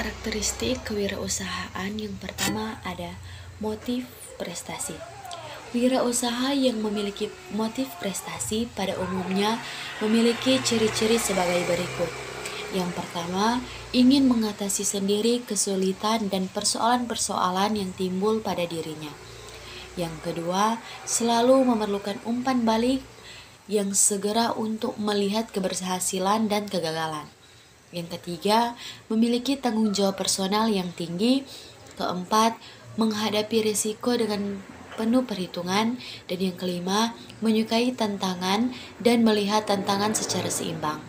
Karakteristik kewirausahaan yang pertama ada motif prestasi. Wirausaha yang memiliki motif prestasi pada umumnya memiliki ciri-ciri sebagai berikut. Yang pertama, ingin mengatasi sendiri kesulitan dan persoalan-persoalan yang timbul pada dirinya. Yang kedua, selalu memerlukan umpan balik yang segera untuk melihat keberhasilan dan kegagalan. Yang ketiga, memiliki tanggung jawab personal yang tinggi. Keempat, menghadapi risiko dengan penuh perhitungan. Dan yang kelima, menyukai tantangan dan melihat tantangan secara seimbang.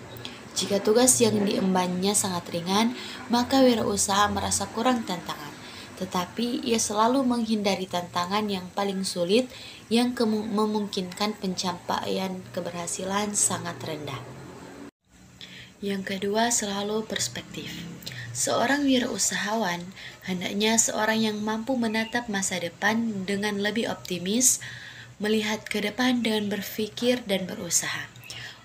Jika tugas yang diembannya sangat ringan, maka wirausaha merasa kurang tantangan. Tetapi ia selalu menghindari tantangan yang paling sulit yang memungkinkan pencapaian keberhasilan sangat rendah. Yang kedua, selalu perspektif. Seorang wirausahawan hendaknya seorang yang mampu menatap masa depan dengan lebih optimis, melihat ke depan dengan berpikir dan berusaha.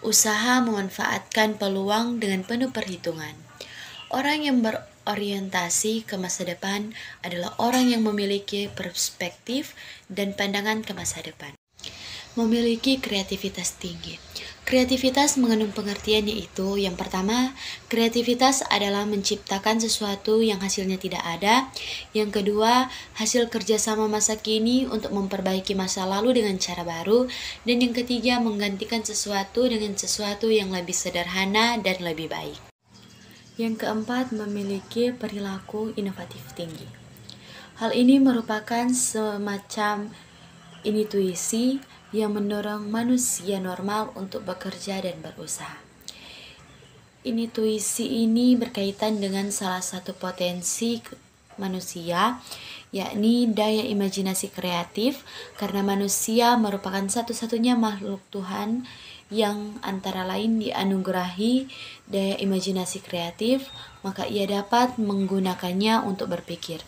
Usaha memanfaatkan peluang dengan penuh perhitungan. Orang yang berorientasi ke masa depan adalah orang yang memiliki perspektif dan pandangan ke masa depan. Memiliki kreativitas tinggi. Kreativitas mengandung pengertian yaitu yang pertama, kreativitas adalah menciptakan sesuatu yang hasilnya tidak ada. Yang kedua, hasil kerjasama masa kini untuk memperbaiki masa lalu dengan cara baru. Dan yang ketiga, menggantikan sesuatu dengan sesuatu yang lebih sederhana dan lebih baik. Yang keempat, memiliki perilaku inovatif tinggi. Hal ini merupakan semacam intuisi yang mendorong manusia normal untuk bekerja dan berusaha. Intuisi ini berkaitan dengan salah satu potensi manusia, yakni daya imajinasi kreatif, karena manusia merupakan satu-satunya makhluk Tuhan yang antara lain dianugerahi daya imajinasi kreatif, maka ia dapat menggunakannya untuk berpikir.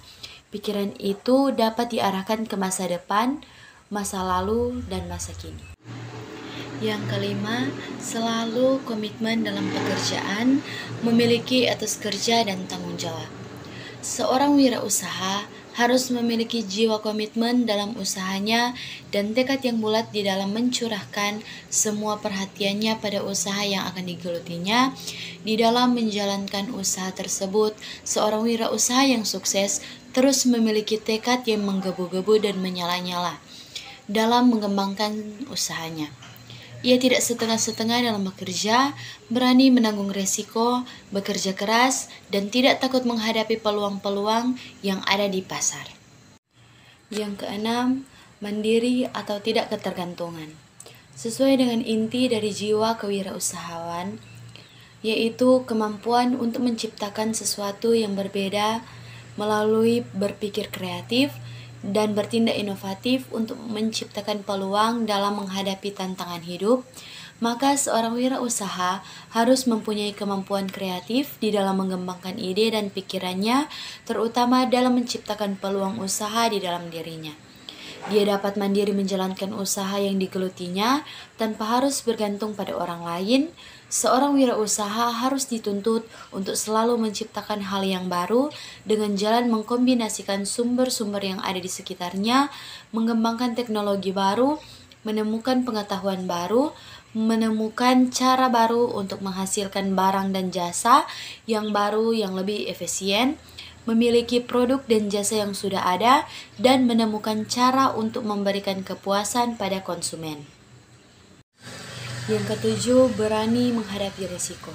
Pikiran itu dapat diarahkan ke masa depan, masa lalu, dan masa kini. Yang kelima, selalu komitmen dalam pekerjaan, memiliki etos kerja dan tanggung jawab. Seorang wirausaha harus memiliki jiwa komitmen dalam usahanya dan tekad yang bulat di dalam mencurahkan semua perhatiannya pada usaha yang akan digelutinya. Di dalam menjalankan usaha tersebut, seorang wirausaha yang sukses terus memiliki tekad yang menggebu-gebu dan menyala-nyala dalam mengembangkan usahanya. Ia tidak setengah-setengah dalam bekerja, berani menanggung resiko, bekerja keras, dan tidak takut menghadapi peluang-peluang yang ada di pasar. Yang keenam, mandiri atau tidak ketergantungan. Sesuai dengan inti dari jiwa kewirausahaan, yaitu kemampuan untuk menciptakan sesuatu yang berbeda melalui berpikir kreatif, dan bertindak inovatif untuk menciptakan peluang dalam menghadapi tantangan hidup, maka seorang wirausaha harus mempunyai kemampuan kreatif di dalam mengembangkan ide dan pikirannya, terutama dalam menciptakan peluang usaha di dalam dirinya. Dia dapat mandiri menjalankan usaha yang digelutinya tanpa harus bergantung pada orang lain. Seorang wirausaha harus dituntut untuk selalu menciptakan hal yang baru dengan jalan mengkombinasikan sumber-sumber yang ada di sekitarnya, mengembangkan teknologi baru, menemukan pengetahuan baru, menemukan cara baru untuk menghasilkan barang dan jasa yang baru yang lebih efisien, memiliki produk dan jasa yang sudah ada, dan menemukan cara untuk memberikan kepuasan pada konsumen. Yang ketujuh, berani menghadapi risiko.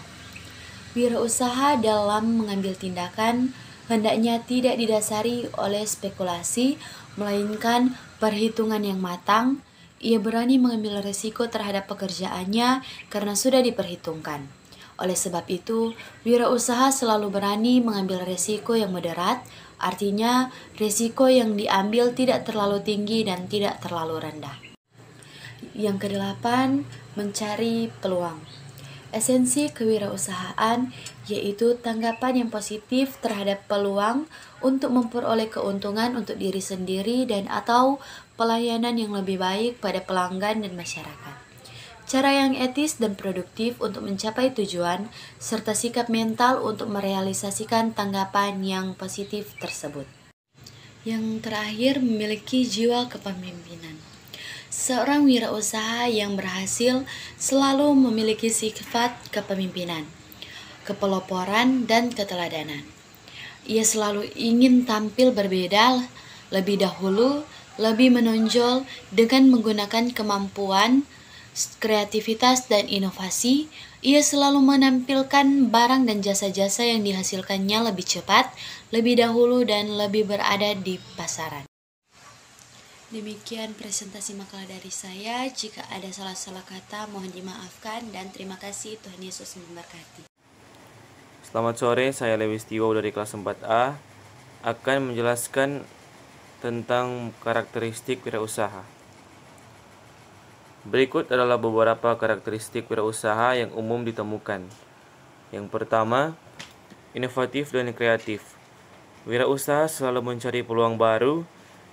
Wirausaha dalam mengambil tindakan hendaknya tidak didasari oleh spekulasi, melainkan perhitungan yang matang. Ia berani mengambil risiko terhadap pekerjaannya karena sudah diperhitungkan. Oleh sebab itu, wirausaha selalu berani mengambil risiko yang moderat, artinya risiko yang diambil tidak terlalu tinggi dan tidak terlalu rendah. Yang kedelapan, mencari peluang. Esensi kewirausahaan yaitu tanggapan yang positif terhadap peluang untuk memperoleh keuntungan untuk diri sendiri dan atau pelayanan yang lebih baik pada pelanggan dan masyarakat. cara yang etis dan produktif untuk mencapai tujuan, serta sikap mental untuk merealisasikan tanggapan yang positif tersebut. Yang terakhir, memiliki jiwa kepemimpinan. Seorang wirausaha yang berhasil selalu memiliki sifat kepemimpinan, kepeloporan, dan keteladanan. Ia selalu ingin tampil berbeda lebih dahulu, lebih menonjol dengan menggunakan kemampuan, kreativitas, dan inovasi. Ia selalu menampilkan barang dan jasa-jasa yang dihasilkannya lebih cepat, lebih dahulu, dan lebih berada di pasaran. Demikian presentasi makalah dari saya. Jika ada salah-salah kata, mohon dimaafkan, dan terima kasih. Tuhan Yesus memberkati. Selamat sore, saya Lewis Tio dari kelas 4A akan menjelaskan tentang karakteristik wirausaha. Berikut adalah beberapa karakteristik wirausaha yang umum ditemukan. Yang pertama, inovatif dan kreatif. Wirausaha selalu mencari peluang baru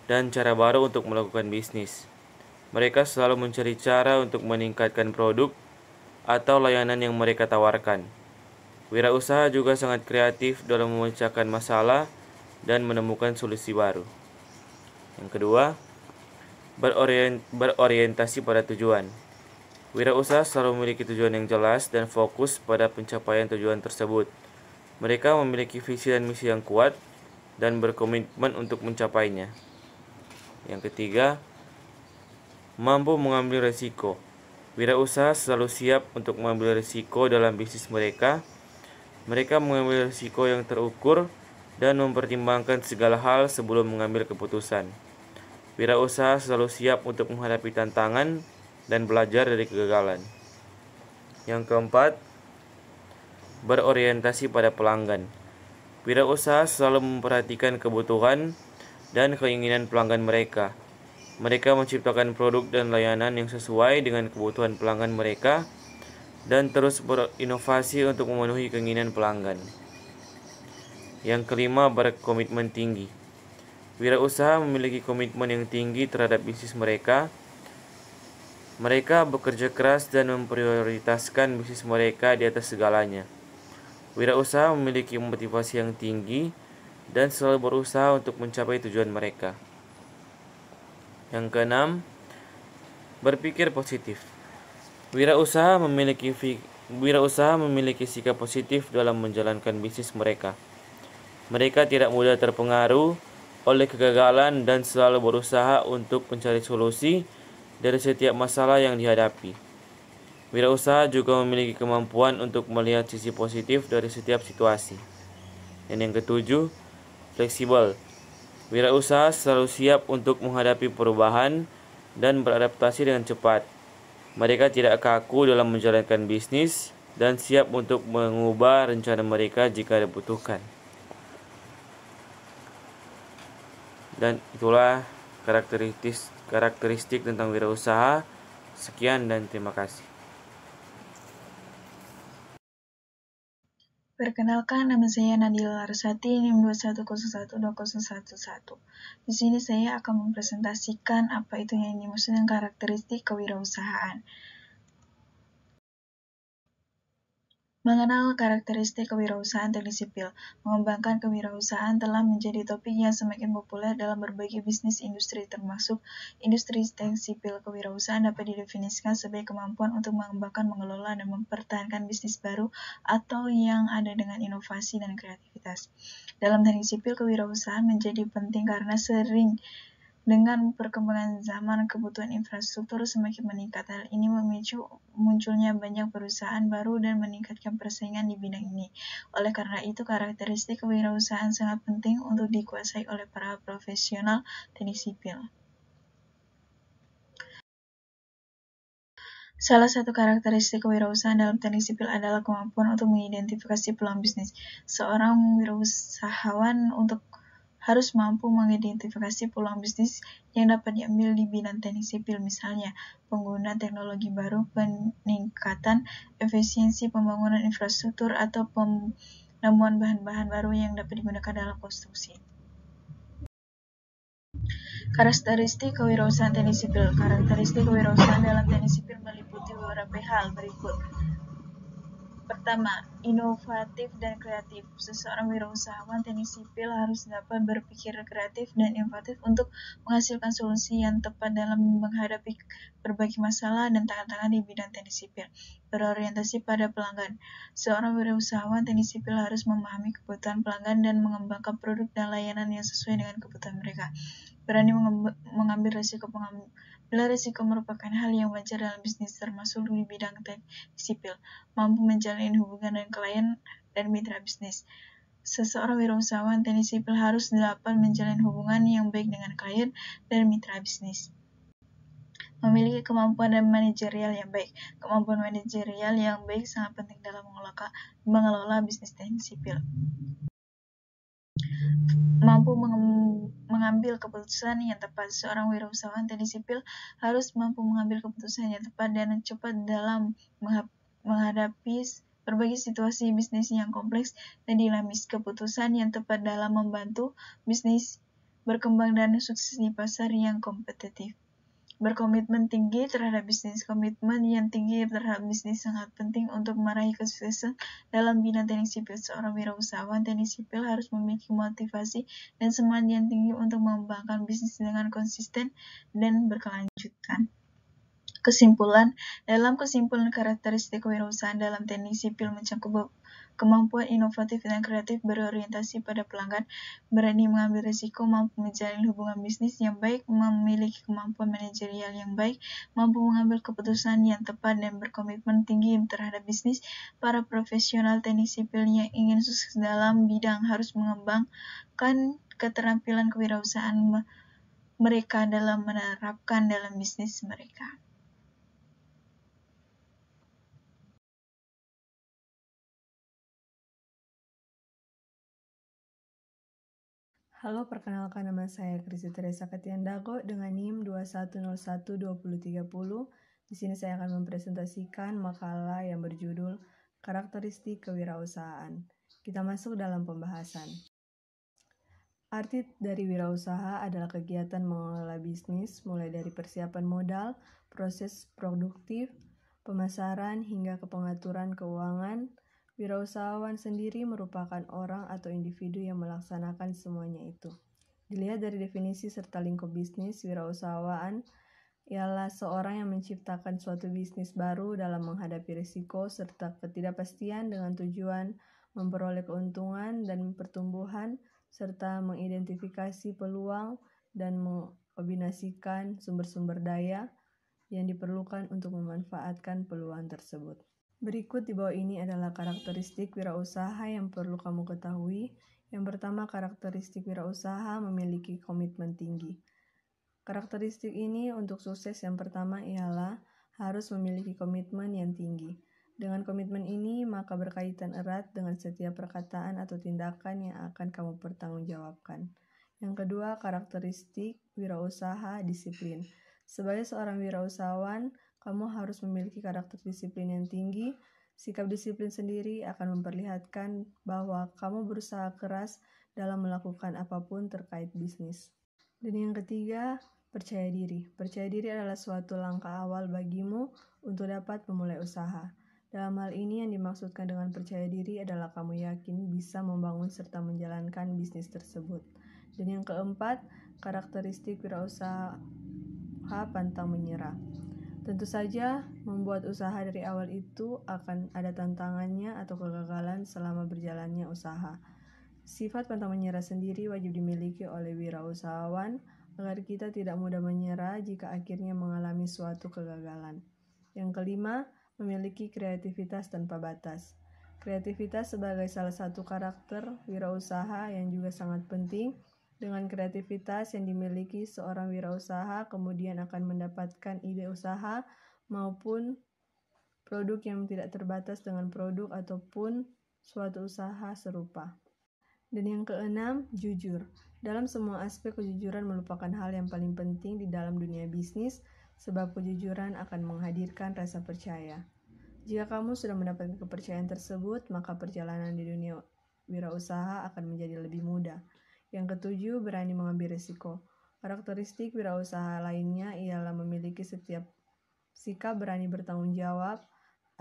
dan cara baru untuk melakukan bisnis. Mereka selalu mencari cara untuk meningkatkan produk atau layanan yang mereka tawarkan. Wirausaha juga sangat kreatif dalam memecahkan masalah dan menemukan solusi baru. Yang kedua, berorientasi pada tujuan. Wirausaha selalu memiliki tujuan yang jelas dan fokus pada pencapaian tujuan tersebut. Mereka memiliki visi dan misi yang kuat dan berkomitmen untuk mencapainya. Yang ketiga, mampu mengambil risiko. Wirausaha selalu siap untuk mengambil risiko dalam bisnis mereka. Mereka mengambil risiko yang terukur dan mempertimbangkan segala hal sebelum mengambil keputusan. Wirausaha selalu siap untuk menghadapi tantangan dan belajar dari kegagalan. Yang keempat, berorientasi pada pelanggan. Wirausaha selalu memperhatikan kebutuhan dan keinginan pelanggan mereka. Mereka menciptakan produk dan layanan yang sesuai dengan kebutuhan pelanggan mereka dan terus berinovasi untuk memenuhi keinginan pelanggan. Yang kelima, berkomitmen tinggi. Wirausaha memiliki komitmen yang tinggi terhadap bisnis mereka. Mereka bekerja keras dan memprioritaskan bisnis mereka di atas segalanya. Wirausaha memiliki motivasi yang tinggi dan selalu berusaha untuk mencapai tujuan mereka. Yang keenam, berpikir positif. Wirausaha memiliki sikap positif dalam menjalankan bisnis mereka. Mereka tidak mudah terpengaruh oleh kegagalan dan selalu berusaha untuk mencari solusi dari setiap masalah yang dihadapi. Wirausaha juga memiliki kemampuan untuk melihat sisi positif dari setiap situasi. Dan yang ketujuh, fleksibel. Wirausaha selalu siap untuk menghadapi perubahan dan beradaptasi dengan cepat. Mereka tidak kaku dalam menjalankan bisnis dan siap untuk mengubah rencana mereka jika dibutuhkan. Dan itulah karakteristik tentang wirausaha. Sekian dan terima kasih. Perkenalkan, nama saya Nadila Larsati, NIM 21012011. Di sini saya akan mempresentasikan apa itu yang dimaksud dengan karakteristik kewirausahaan. Mengenal karakteristik kewirausahaan teknik sipil. Mengembangkan kewirausahaan telah menjadi topik yang semakin populer dalam berbagai bisnis industri, termasuk industri teknik sipil. Kewirausahaan dapat didefinisikan sebagai kemampuan untuk mengembangkan, mengelola, dan mempertahankan bisnis baru atau yang ada dengan inovasi dan kreativitas. Dalam teknik sipil, kewirausahaan menjadi penting karena sering dengan perkembangan zaman, kebutuhan infrastruktur semakin meningkat. Hal ini memicu munculnya banyak perusahaan baru dan meningkatkan persaingan di bidang ini. Oleh karena itu, karakteristik kewirausahaan sangat penting untuk dikuasai oleh para profesional teknik sipil. Salah satu karakteristik kewirausahaan dalam teknik sipil adalah kemampuan untuk mengidentifikasi peluang bisnis. Seorang wirausahawan harus mampu mengidentifikasi peluang bisnis yang dapat diambil di bidang teknik sipil, misalnya penggunaan teknologi baru, peningkatan efisiensi pembangunan infrastruktur, atau penemuan bahan-bahan baru yang dapat digunakan dalam konstruksi. Karakteristik kewirausahaan teknik sipil. Karakteristik kewirausahaan dalam teknik sipil meliputi beberapa beberapa hal berikut. Pertama, inovatif dan kreatif. Seseorang wirausahawan teknik sipil harus dapat berpikir kreatif dan inovatif untuk menghasilkan solusi yang tepat dalam menghadapi berbagai masalah dan tantangan di bidang teknik sipil. Berorientasi pada pelanggan. Seorang wirausahawan teknik sipil harus memahami kebutuhan pelanggan dan mengembangkan produk dan layanan yang sesuai dengan kebutuhan mereka. Berani mengambil risiko. Mengambil risiko merupakan hal yang wajar dalam bisnis, termasuk di bidang teknik sipil. Mampu menjalin hubungan dengan klien dan mitra bisnis. Seseorang wirausahawan teknik sipil harus dapat menjalin hubungan yang baik dengan klien dan mitra bisnis. Memiliki kemampuan dan manajerial yang baik. Kemampuan manajerial yang baik sangat penting dalam mengelola bisnis teknik sipil. Mampu mengambil keputusan yang tepat. Seorang wirausahawan teknik sipil harus mampu mengambil keputusan yang tepat dan cepat dalam menghadapi berbagai situasi bisnis yang kompleks dan dinamis. Keputusan yang tepat dalam membantu bisnis berkembang dan sukses di pasar yang kompetitif. Berkomitmen tinggi terhadap bisnis. Komitmen yang tinggi terhadap bisnis sangat penting untuk meraih kesuksesan dalam bidang teknik sipil. Seorang wirausahawan teknik sipil harus memiliki motivasi dan semangat yang tinggi untuk mengembangkan bisnis dengan konsisten dan berkelanjutan. Kesimpulan, dalam kesimpulan karakteristik kewirausahaan dalam teknik sipil mencakup kemampuan inovatif dan kreatif, berorientasi pada pelanggan, berani mengambil risiko, mampu menjalin hubungan bisnis yang baik, memiliki kemampuan manajerial yang baik, mampu mengambil keputusan yang tepat, dan berkomitmen tinggi terhadap bisnis. Para profesional teknik sipil yang ingin sukses dalam bidang harus mengembangkan keterampilan kewirausahaan mereka dalam menerapkan dalam bisnis mereka. Halo, perkenalkan nama saya Krisi Teresa Katiandago dengan NIM 21012030. Di sini saya akan mempresentasikan makalah yang berjudul Karakteristik Kewirausahaan. Kita masuk dalam pembahasan. Arti dari wirausaha adalah kegiatan mengelola bisnis mulai dari persiapan modal, proses produktif, pemasaran hingga ke pengaturan keuangan. Wirausahawan sendiri merupakan orang atau individu yang melaksanakan semuanya itu. Dilihat dari definisi serta lingkup bisnis, wirausahawan ialah seorang yang menciptakan suatu bisnis baru dalam menghadapi risiko serta ketidakpastian dengan tujuan memperoleh keuntungan dan pertumbuhan, serta mengidentifikasi peluang dan mengkombinasikan sumber-sumber daya yang diperlukan untuk memanfaatkan peluang tersebut. Berikut di bawah ini adalah karakteristik wirausaha yang perlu kamu ketahui. Yang pertama, karakteristik wirausaha memiliki komitmen tinggi. Karakteristik ini untuk sukses yang pertama ialah harus memiliki komitmen yang tinggi. Dengan komitmen ini, maka berkaitan erat dengan setiap perkataan atau tindakan yang akan kamu pertanggungjawabkan. Yang kedua, karakteristik wirausaha disiplin. Sebagai seorang wirausahawan, kamu harus memiliki karakter disiplin yang tinggi. Sikap disiplin sendiri akan memperlihatkan bahwa kamu berusaha keras dalam melakukan apapun terkait bisnis. Dan yang ketiga, percaya diri. Percaya diri adalah suatu langkah awal bagimu untuk dapat memulai usaha. Dalam hal ini yang dimaksudkan dengan percaya diri adalah kamu yakin bisa membangun serta menjalankan bisnis tersebut. Dan yang keempat, karakteristik wirausaha pantang menyerah. Tentu saja, membuat usaha dari awal itu akan ada tantangannya atau kegagalan selama berjalannya usaha. Sifat pantang menyerah sendiri wajib dimiliki oleh wirausahawan agar kita tidak mudah menyerah jika akhirnya mengalami suatu kegagalan. Yang kelima, memiliki kreativitas tanpa batas. Kreativitas sebagai salah satu karakter wirausaha yang juga sangat penting. Dengan kreativitas yang dimiliki seorang wirausaha kemudian akan mendapatkan ide usaha maupun produk yang tidak terbatas dengan produk ataupun suatu usaha serupa. Dan yang keenam, jujur. Dalam semua aspek, kejujuran merupakan hal yang paling penting di dalam dunia bisnis, sebab kejujuran akan menghadirkan rasa percaya. Jika kamu sudah mendapatkan kepercayaan tersebut, maka perjalanan di dunia wirausaha akan menjadi lebih mudah. Yang ketujuh, berani mengambil risiko. Karakteristik wirausaha lainnya ialah memiliki sikap berani bertanggung jawab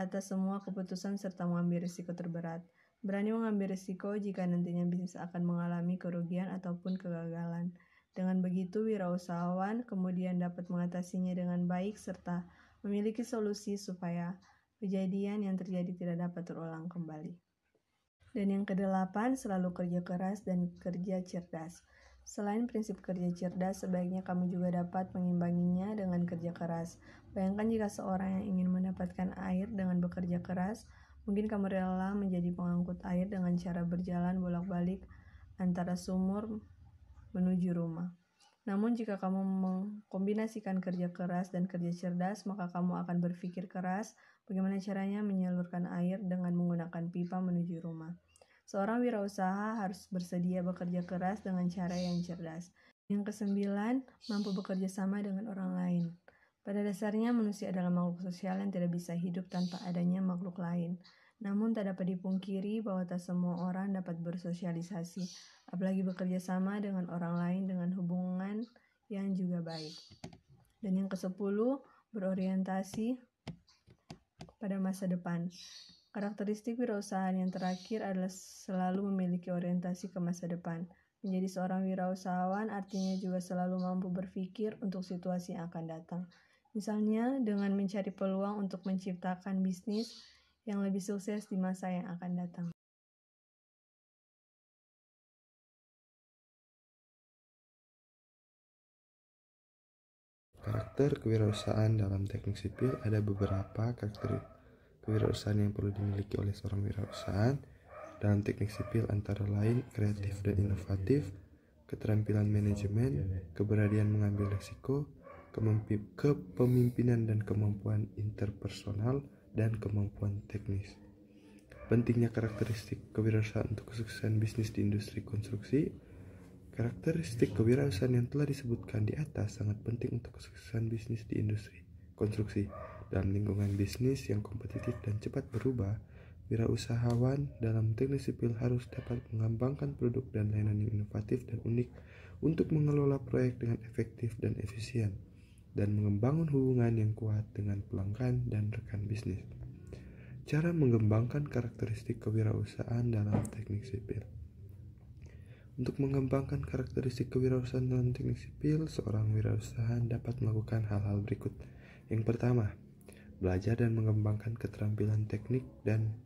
atas semua keputusan serta mengambil risiko terberat. Berani mengambil risiko jika nantinya bisnis akan mengalami kerugian ataupun kegagalan. Dengan begitu, wirausahawan kemudian dapat mengatasinya dengan baik serta memiliki solusi supaya kejadian yang terjadi tidak dapat terulang kembali. Dan yang kedelapan, selalu kerja keras dan kerja cerdas. Selain prinsip kerja cerdas, sebaiknya kamu juga dapat mengimbanginya dengan kerja keras. Bayangkan jika seorang yang ingin mendapatkan air dengan bekerja keras, mungkin kamu rela menjadi pengangkut air dengan cara berjalan bolak-balik antara sumur menuju rumah. Namun jika kamu mengkombinasikan kerja keras dan kerja cerdas, maka kamu akan berpikir keras bagaimana caranya menyalurkan air dengan menggunakan pipa menuju rumah. Seorang wirausaha harus bersedia bekerja keras dengan cara yang cerdas. Yang kesembilan, mampu bekerja sama dengan orang lain. Pada dasarnya manusia adalah makhluk sosial yang tidak bisa hidup tanpa adanya makhluk lain. Namun tak dapat dipungkiri bahwa tak semua orang dapat bersosialisasi, apalagi bekerja sama dengan orang lain dengan hubungan yang juga baik. Dan yang ke-10, berorientasi pada masa depan. Karakteristik wirausahaan yang terakhir adalah selalu memiliki orientasi ke masa depan. Menjadi seorang wirausahawan artinya juga selalu mampu berpikir untuk situasi yang akan datang. Misalnya dengan mencari peluang untuk menciptakan bisnis yang lebih sukses di masa yang akan datang. Karakter kewirausahaan dalam teknik sipil. Ada beberapa karakter kewirausahaan yang perlu dimiliki oleh seorang wirausahaan dalam teknik sipil, antara lain kreatif dan inovatif, keterampilan manajemen, keberanian mengambil risiko, kepemimpinan dan kemampuan interpersonal, dan kemampuan teknis. Pentingnya karakteristik kewirausahaan untuk kesuksesan bisnis di industri konstruksi. Karakteristik kewirausahaan yang telah disebutkan di atas sangat penting untuk kesuksesan bisnis di industri konstruksi. Dalam lingkungan bisnis yang kompetitif dan cepat berubah, wirausahawan dalam teknik sipil harus dapat mengembangkan produk dan layanan yang inovatif dan unik untuk mengelola proyek dengan efektif dan efisien, dan membangun hubungan yang kuat dengan pelanggan dan rekan bisnis. Cara mengembangkan karakteristik kewirausahaan dalam teknik sipil. Untuk mengembangkan karakteristik kewirausahaan dalam teknik sipil, seorang wirausahaan dapat melakukan hal-hal berikut. Yang pertama, belajar dan mengembangkan keterampilan teknik dan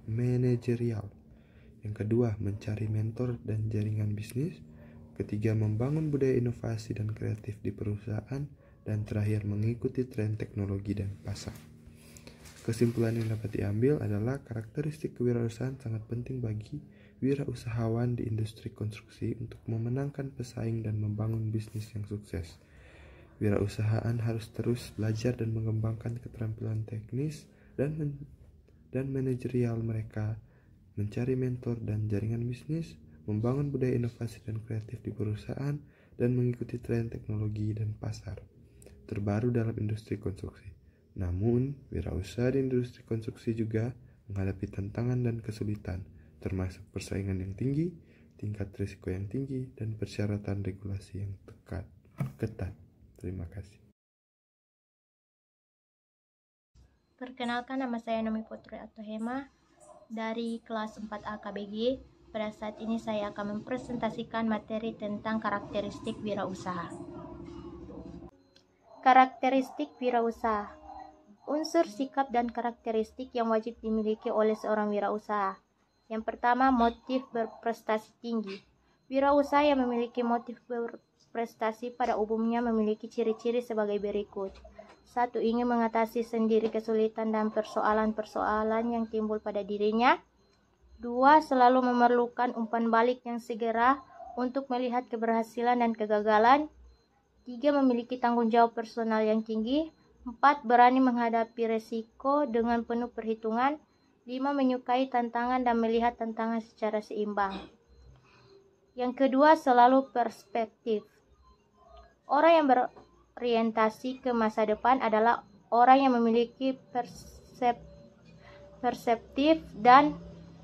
manajerial. Yang kedua, mencari mentor dan jaringan bisnis. Ketiga, membangun budaya inovasi dan kreatif di perusahaan. Dan terakhir, mengikuti tren teknologi dan pasar. Kesimpulan yang dapat diambil adalah karakteristik kewirausahaan sangat penting bagi wirausahawan di industri konstruksi untuk memenangkan pesaing dan membangun bisnis yang sukses. Wirausahaan harus terus belajar dan mengembangkan keterampilan teknis dan manajerial mereka, mencari mentor dan jaringan bisnis, membangun budaya inovasi dan kreatif di perusahaan, dan mengikuti tren teknologi dan pasar terbaru dalam industri konstruksi. Namun, wirausaha di industri konstruksi juga menghadapi tantangan dan kesulitan, termasuk persaingan yang tinggi, tingkat risiko yang tinggi, dan persyaratan regulasi yang ketat. Terima kasih. Perkenalkan, nama saya Nomi Putri atau Hema dari kelas 4A KBG. Pada saat ini saya akan mempresentasikan materi tentang karakteristik wirausaha. Karakteristik wirausaha. Unsur sikap dan karakteristik yang wajib dimiliki oleh seorang wirausaha. Yang pertama, motif berprestasi tinggi. Wirausaha yang memiliki motif berprestasi pada umumnya memiliki ciri-ciri sebagai berikut. 1. Ingin mengatasi sendiri kesulitan dan persoalan-persoalan yang timbul pada dirinya. 2. Selalu memerlukan umpan balik yang segera untuk melihat keberhasilan dan kegagalan. 3. Memiliki tanggung jawab personal yang tinggi. 4. Berani menghadapi resiko dengan penuh perhitungan. 5. Menyukai tantangan dan melihat tantangan secara seimbang. Yang kedua, selalu perspektif. Orang yang berorientasi ke masa depan adalah orang yang memiliki perseptif dan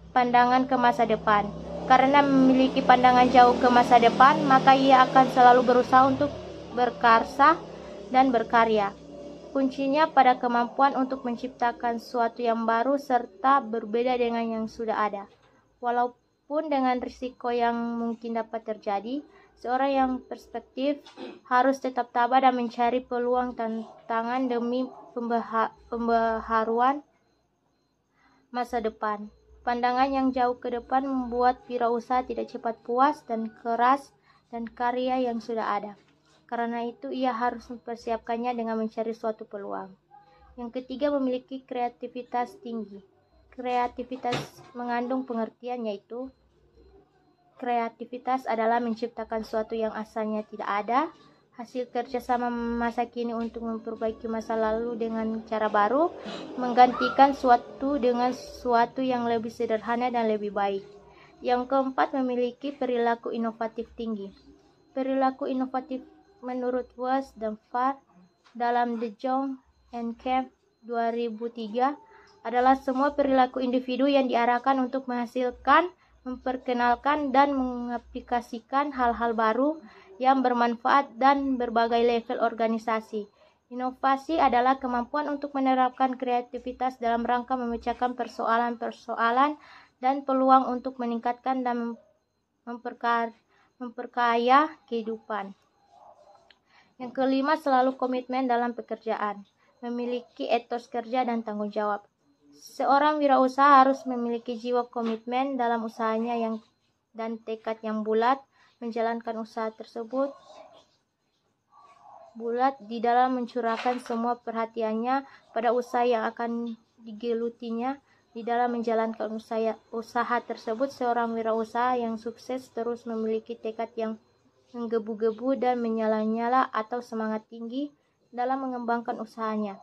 pandangan ke masa depan. Karena memiliki pandangan jauh ke masa depan, maka ia akan selalu berusaha untuk berkarsa dan berkarya. Kuncinya pada kemampuan untuk menciptakan sesuatu yang baru serta berbeda dengan yang sudah ada. Walaupun dengan risiko yang mungkin dapat terjadi, seorang yang perspektif harus tetap tabah dan mencari peluang tantangan demi pembaharuan masa depan. Pandangan yang jauh ke depan membuat wirausaha tidak cepat puas dan keras dan karya yang sudah ada. Karena itu, ia harus mempersiapkannya dengan mencari suatu peluang. Yang ketiga, memiliki kreativitas tinggi. Kreativitas mengandung pengertian yaitu kreativitas adalah menciptakan sesuatu yang asalnya tidak ada, hasil kerjasama masa kini untuk memperbaiki masa lalu dengan cara baru, menggantikan suatu dengan sesuatu yang lebih sederhana dan lebih baik. Yang keempat, memiliki perilaku inovatif tinggi. Perilaku inovatif menurut West dan Farr dalam The John and Camp 2003 adalah semua perilaku individu yang diarahkan untuk menghasilkan, memperkenalkan, dan mengaplikasikan hal-hal baru yang bermanfaat dan berbagai level organisasi. Inovasi adalah kemampuan untuk menerapkan kreativitas dalam rangka memecahkan persoalan-persoalan dan peluang untuk meningkatkan dan memperkaya kehidupan. Yang kelima, selalu komitmen dalam pekerjaan, memiliki etos kerja dan tanggung jawab. Seorang wirausaha harus memiliki jiwa komitmen dalam usahanya dan tekad yang bulat menjalankan usaha tersebut di dalam mencurahkan semua perhatiannya pada usaha yang akan digelutinya. Di dalam menjalankan usaha tersebut, seorang wirausaha yang sukses terus memiliki tekad yang menggebu-gebu dan menyala-nyala atau semangat tinggi dalam mengembangkan usahanya.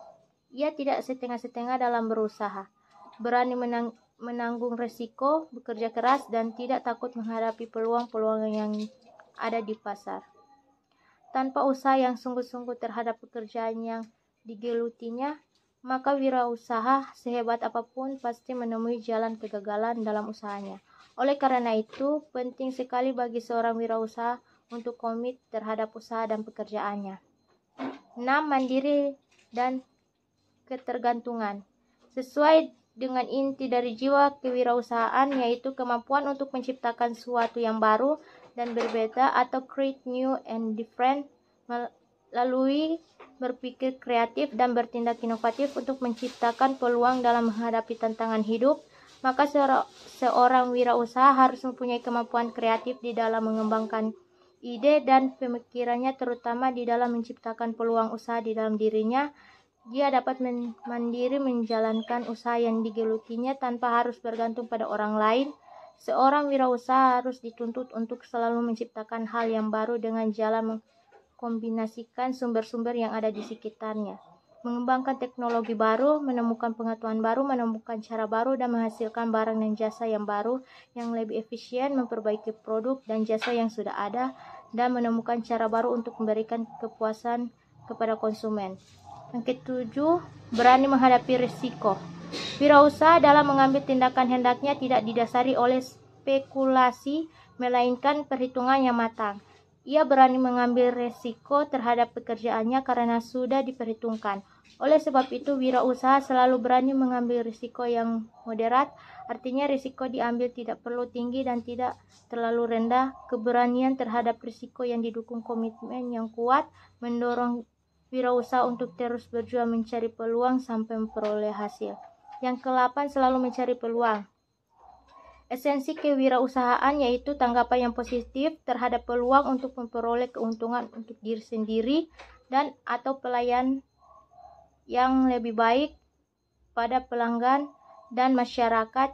Ia tidak setengah-setengah dalam berusaha, berani menanggung resiko, bekerja keras, dan tidak takut menghadapi peluang-peluang yang ada di pasar. Tanpa usaha yang sungguh-sungguh terhadap pekerjaan yang digelutinya, maka wirausaha sehebat apapun pasti menemui jalan kegagalan dalam usahanya. Oleh karena itu, penting sekali bagi seorang wirausaha untuk komit terhadap usaha dan pekerjaannya. 6. Mandiri dan ketergantungan. Sesuai dengan inti dari jiwa kewirausahaan, yaitu kemampuan untuk menciptakan sesuatu yang baru dan berbeda atau create new and different melalui berpikir kreatif dan bertindak inovatif untuk menciptakan peluang dalam menghadapi tantangan hidup, maka seorang wirausaha harus mempunyai kemampuan kreatif di dalam mengembangkan ide dan pemikirannya, terutama di dalam menciptakan peluang usaha di dalam dirinya. Dia dapat mandiri menjalankan usaha yang digelutinya tanpa harus bergantung pada orang lain. Seorang wirausaha harus dituntut untuk selalu menciptakan hal yang baru dengan jalan mengkombinasikan sumber-sumber yang ada di sekitarnya, mengembangkan teknologi baru, menemukan pengetahuan baru, menemukan cara baru, dan menghasilkan barang dan jasa yang baru yang lebih efisien, memperbaiki produk dan jasa yang sudah ada, dan menemukan cara baru untuk memberikan kepuasan kepada konsumen. Yang ketujuh, berani menghadapi risiko. Wirausaha dalam mengambil tindakan hendaknya tidak didasari oleh spekulasi, melainkan perhitungan yang matang. Ia berani mengambil risiko terhadap pekerjaannya karena sudah diperhitungkan. Oleh sebab itu, wirausaha selalu berani mengambil risiko yang moderat, artinya risiko diambil tidak perlu tinggi dan tidak terlalu rendah. Keberanian terhadap risiko yang didukung komitmen yang kuat mendorong wirausaha untuk terus berjuang mencari peluang sampai memperoleh hasil. Yang ke-8, selalu mencari peluang. Esensi kewirausahaan yaitu tanggapan yang positif terhadap peluang untuk memperoleh keuntungan untuk diri sendiri dan atau pelayan yang lebih baik pada pelanggan dan masyarakat,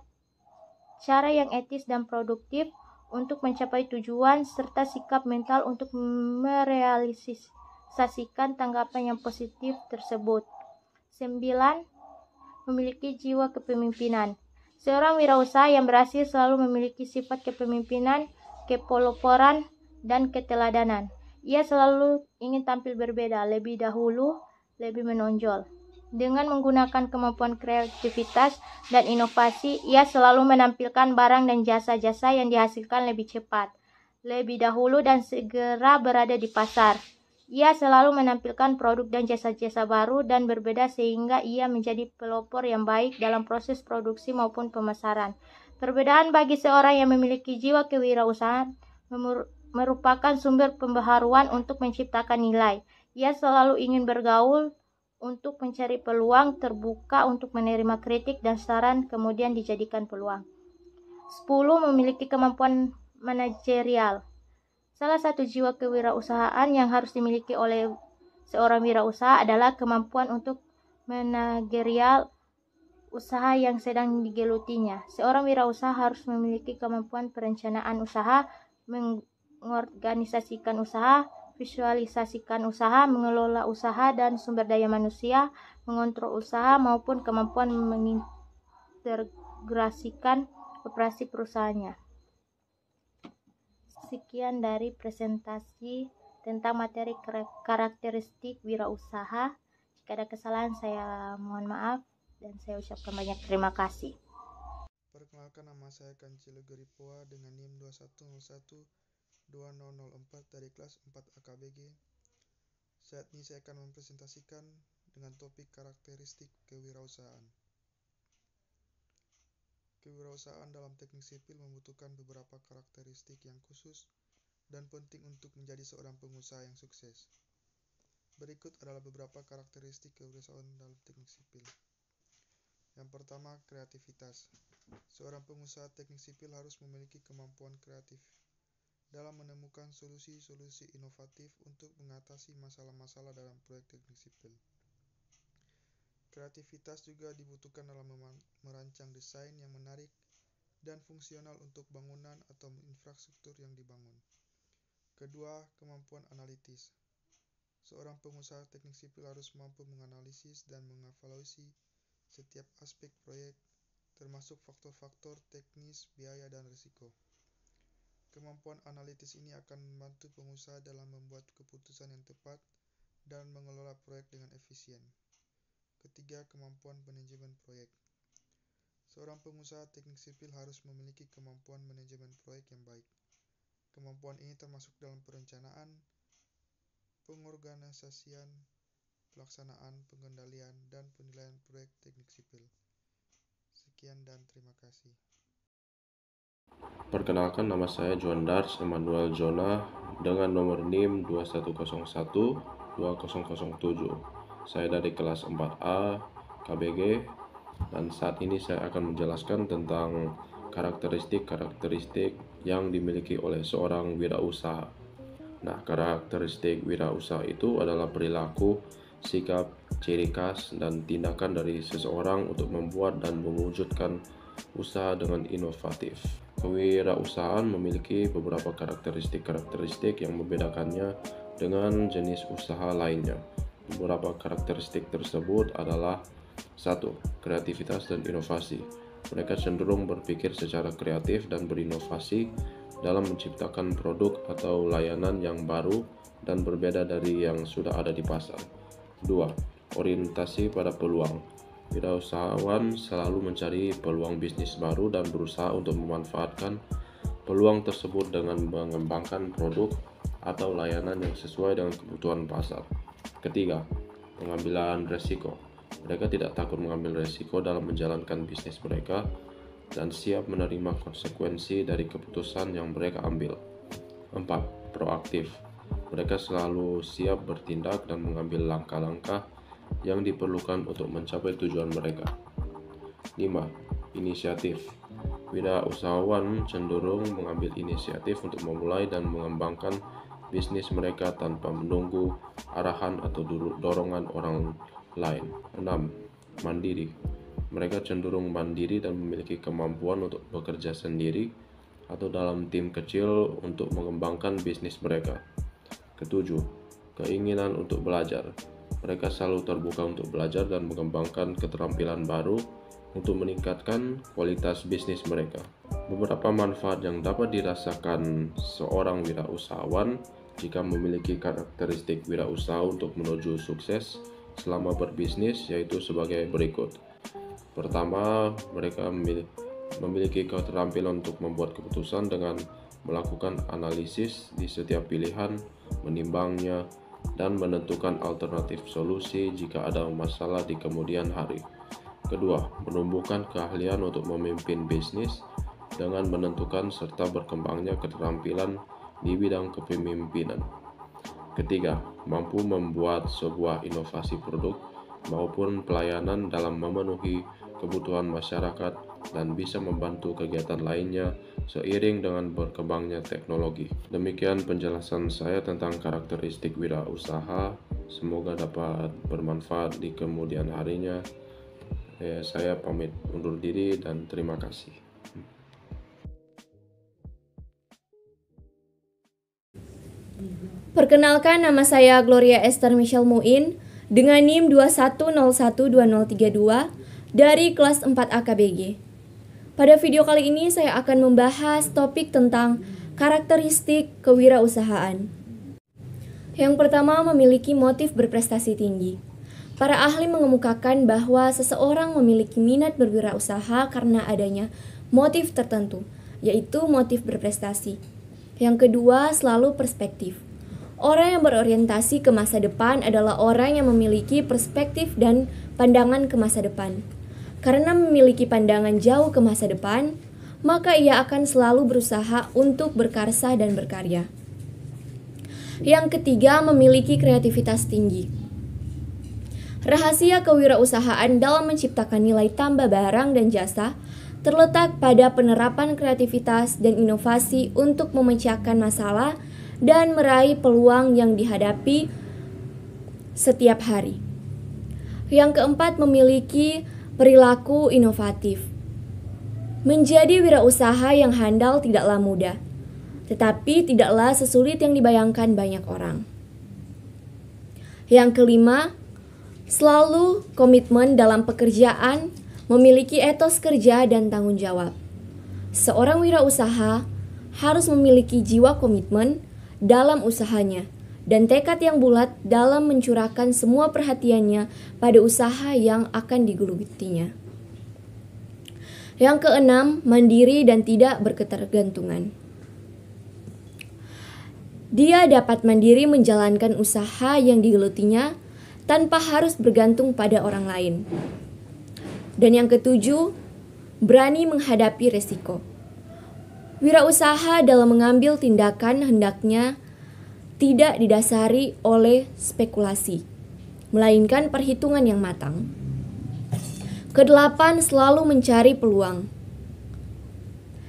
cara yang etis dan produktif untuk mencapai tujuan, serta sikap mental untuk merealisasikan tanggapan yang positif tersebut. 9. Memiliki jiwa kepemimpinan. Seorang wirausaha yang berhasil selalu memiliki sifat kepemimpinan, kepeloporan, dan keteladanan. Ia selalu ingin tampil berbeda, lebih dahulu, lebih menonjol. Dengan menggunakan kemampuan kreativitas dan inovasi, ia selalu menampilkan barang dan jasa-jasa yang dihasilkan lebih cepat, lebih dahulu, dan segera berada di pasar. Ia selalu menampilkan produk dan jasa-jasa baru dan berbeda sehingga ia menjadi pelopor yang baik dalam proses produksi maupun pemasaran. Perbedaan bagi seorang yang memiliki jiwa kewirausahaan merupakan sumber pembaharuan untuk menciptakan nilai. Ia selalu ingin bergaul untuk mencari peluang, terbuka untuk menerima kritik dan saran, kemudian dijadikan peluang. 10. Memiliki kemampuan manajerial. Salah satu jiwa kewirausahaan yang harus dimiliki oleh seorang wirausaha adalah kemampuan untuk manajerial usaha yang sedang digelutinya. Seorang wirausaha harus memiliki kemampuan perencanaan usaha, mengorganisasikan usaha, visualisasikan usaha, mengelola usaha dan sumber daya manusia, mengontrol usaha, maupun kemampuan mengintegrasikan operasi perusahaannya. Sekian dari presentasi tentang materi karakteristik wirausaha. Jika ada kesalahan saya mohon maaf dan saya ucapkan banyak terima kasih. Perkenalkan, nama saya Kancil Geripoa dengan NIM 21012004 dari kelas 4 AKBG. Saat ini saya akan mempresentasikan dengan topik karakteristik kewirausahaan. Kewirausahaan dalam teknik sipil membutuhkan beberapa karakteristik yang khusus dan penting untuk menjadi seorang pengusaha yang sukses. Berikut adalah beberapa karakteristik kewirausahaan dalam teknik sipil. Yang pertama, kreativitas. Seorang pengusaha teknik sipil harus memiliki kemampuan kreatif dalam menemukan solusi-solusi inovatif untuk mengatasi masalah-masalah dalam proyek teknik sipil. Kreativitas juga dibutuhkan dalam merancang desain yang menarik dan fungsional untuk bangunan atau infrastruktur yang dibangun. Kedua, kemampuan analitis. Seorang pengusaha teknik sipil harus mampu menganalisis dan mengevaluasi setiap aspek proyek, termasuk faktor-faktor teknis, biaya, dan risiko. Kemampuan analitis ini akan membantu pengusaha dalam membuat keputusan yang tepat dan mengelola proyek dengan efisien. Ketiga, kemampuan manajemen proyek. Seorang pengusaha teknik sipil harus memiliki kemampuan manajemen proyek yang baik. Kemampuan ini termasuk dalam perencanaan, pengorganisasian, pelaksanaan, pengendalian, dan penilaian proyek teknik sipil. Sekian dan terima kasih. Perkenalkan, nama saya Juandars Emmanuel Jona dengan nomor NIM 21012007. Saya dari kelas 4A KBG dan saat ini saya akan menjelaskan tentang karakteristik yang dimiliki oleh seorang wirausaha. Nah, karakteristik wirausaha itu adalah perilaku, sikap, ciri khas, dan tindakan dari seseorang untuk membuat dan mewujudkan usaha dengan inovatif. Kewirausahaan memiliki beberapa karakteristik yang membedakannya dengan jenis usaha lainnya. Beberapa karakteristik tersebut adalah 1. Kreativitas dan inovasi. Mereka cenderung berpikir secara kreatif dan berinovasi dalam menciptakan produk atau layanan yang baru dan berbeda dari yang sudah ada di pasar. 2. Orientasi pada peluang. Wirausahawan selalu mencari peluang bisnis baru dan berusaha untuk memanfaatkan peluang tersebut dengan mengembangkan produk atau layanan yang sesuai dengan kebutuhan pasar. Ketiga, pengambilan resiko. Mereka tidak takut mengambil resiko dalam menjalankan bisnis mereka dan siap menerima konsekuensi dari keputusan yang mereka ambil. 4. Proaktif. Mereka selalu siap bertindak dan mengambil langkah-langkah yang diperlukan untuk mencapai tujuan mereka. 5. Inisiatif. Wirausahawan cenderung mengambil inisiatif untuk memulai dan mengembangkan bisnis mereka tanpa menunggu arahan atau dorongan orang lain. 6. Mandiri. Mereka cenderung mandiri dan memiliki kemampuan untuk bekerja sendiri atau dalam tim kecil untuk mengembangkan bisnis mereka. Ketujuh, keinginan untuk belajar. Mereka selalu terbuka untuk belajar dan mengembangkan keterampilan baru untuk meningkatkan kualitas bisnis mereka. Beberapa manfaat yang dapat dirasakan seorang wirausahawan jika memiliki karakteristik wirausaha untuk menuju sukses selama berbisnis yaitu sebagai berikut. Pertama, mereka memiliki keterampilan untuk membuat keputusan dengan melakukan analisis di setiap pilihan, menimbangnya, dan menentukan alternatif solusi jika ada masalah di kemudian hari. Kedua, menumbuhkan keahlian untuk memimpin bisnis dengan menentukan serta berkembangnya keterampilan di bidang kepemimpinan. Ketiga, mampu membuat sebuah inovasi produk maupun pelayanan dalam memenuhi kebutuhan masyarakat dan bisa membantu kegiatan lainnya seiring dengan berkembangnya teknologi. Demikian penjelasan saya tentang karakteristik wirausaha. Semoga dapat bermanfaat di kemudian harinya. Saya pamit undur diri dan terima kasih. Perkenalkan, nama saya Gloria Esther Michelle Muin dengan NIM 21012032 dari kelas 4 AKBG. Pada video kali ini saya akan membahas topik tentang karakteristik kewirausahaan. Yang pertama, memiliki motif berprestasi tinggi. Para ahli mengemukakan bahwa seseorang memiliki minat berwirausaha karena adanya motif tertentu, yaitu motif berprestasi. Yang kedua, selalu perspektif. Orang yang berorientasi ke masa depan adalah orang yang memiliki perspektif dan pandangan ke masa depan. Karena memiliki pandangan jauh ke masa depan, maka ia akan selalu berusaha untuk berkarsa dan berkarya. Yang ketiga, memiliki kreativitas tinggi. Rahasia kewirausahaan dalam menciptakan nilai tambah barang dan jasa terletak pada penerapan kreativitas dan inovasi untuk memecahkan masalah dan meraih peluang yang dihadapi setiap hari. Yang keempat, memiliki perilaku inovatif. Menjadi wirausaha yang handal tidaklah mudah, tetapi tidaklah sesulit yang dibayangkan banyak orang. Yang kelima, selalu komitmen dalam pekerjaan, memiliki etos kerja dan tanggung jawab. Seorang wirausaha harus memiliki jiwa komitmen dalam usahanya dan tekad yang bulat dalam mencurahkan semua perhatiannya pada usaha yang akan digelutinya. Yang keenam, mandiri dan tidak berketergantungan. Dia dapat mandiri menjalankan usaha yang digelutinya tanpa harus bergantung pada orang lain. Dan yang ketujuh, berani menghadapi resiko. Wirausaha dalam mengambil tindakan hendaknya tidak didasari oleh spekulasi, melainkan perhitungan yang matang. Kedelapan, selalu mencari peluang.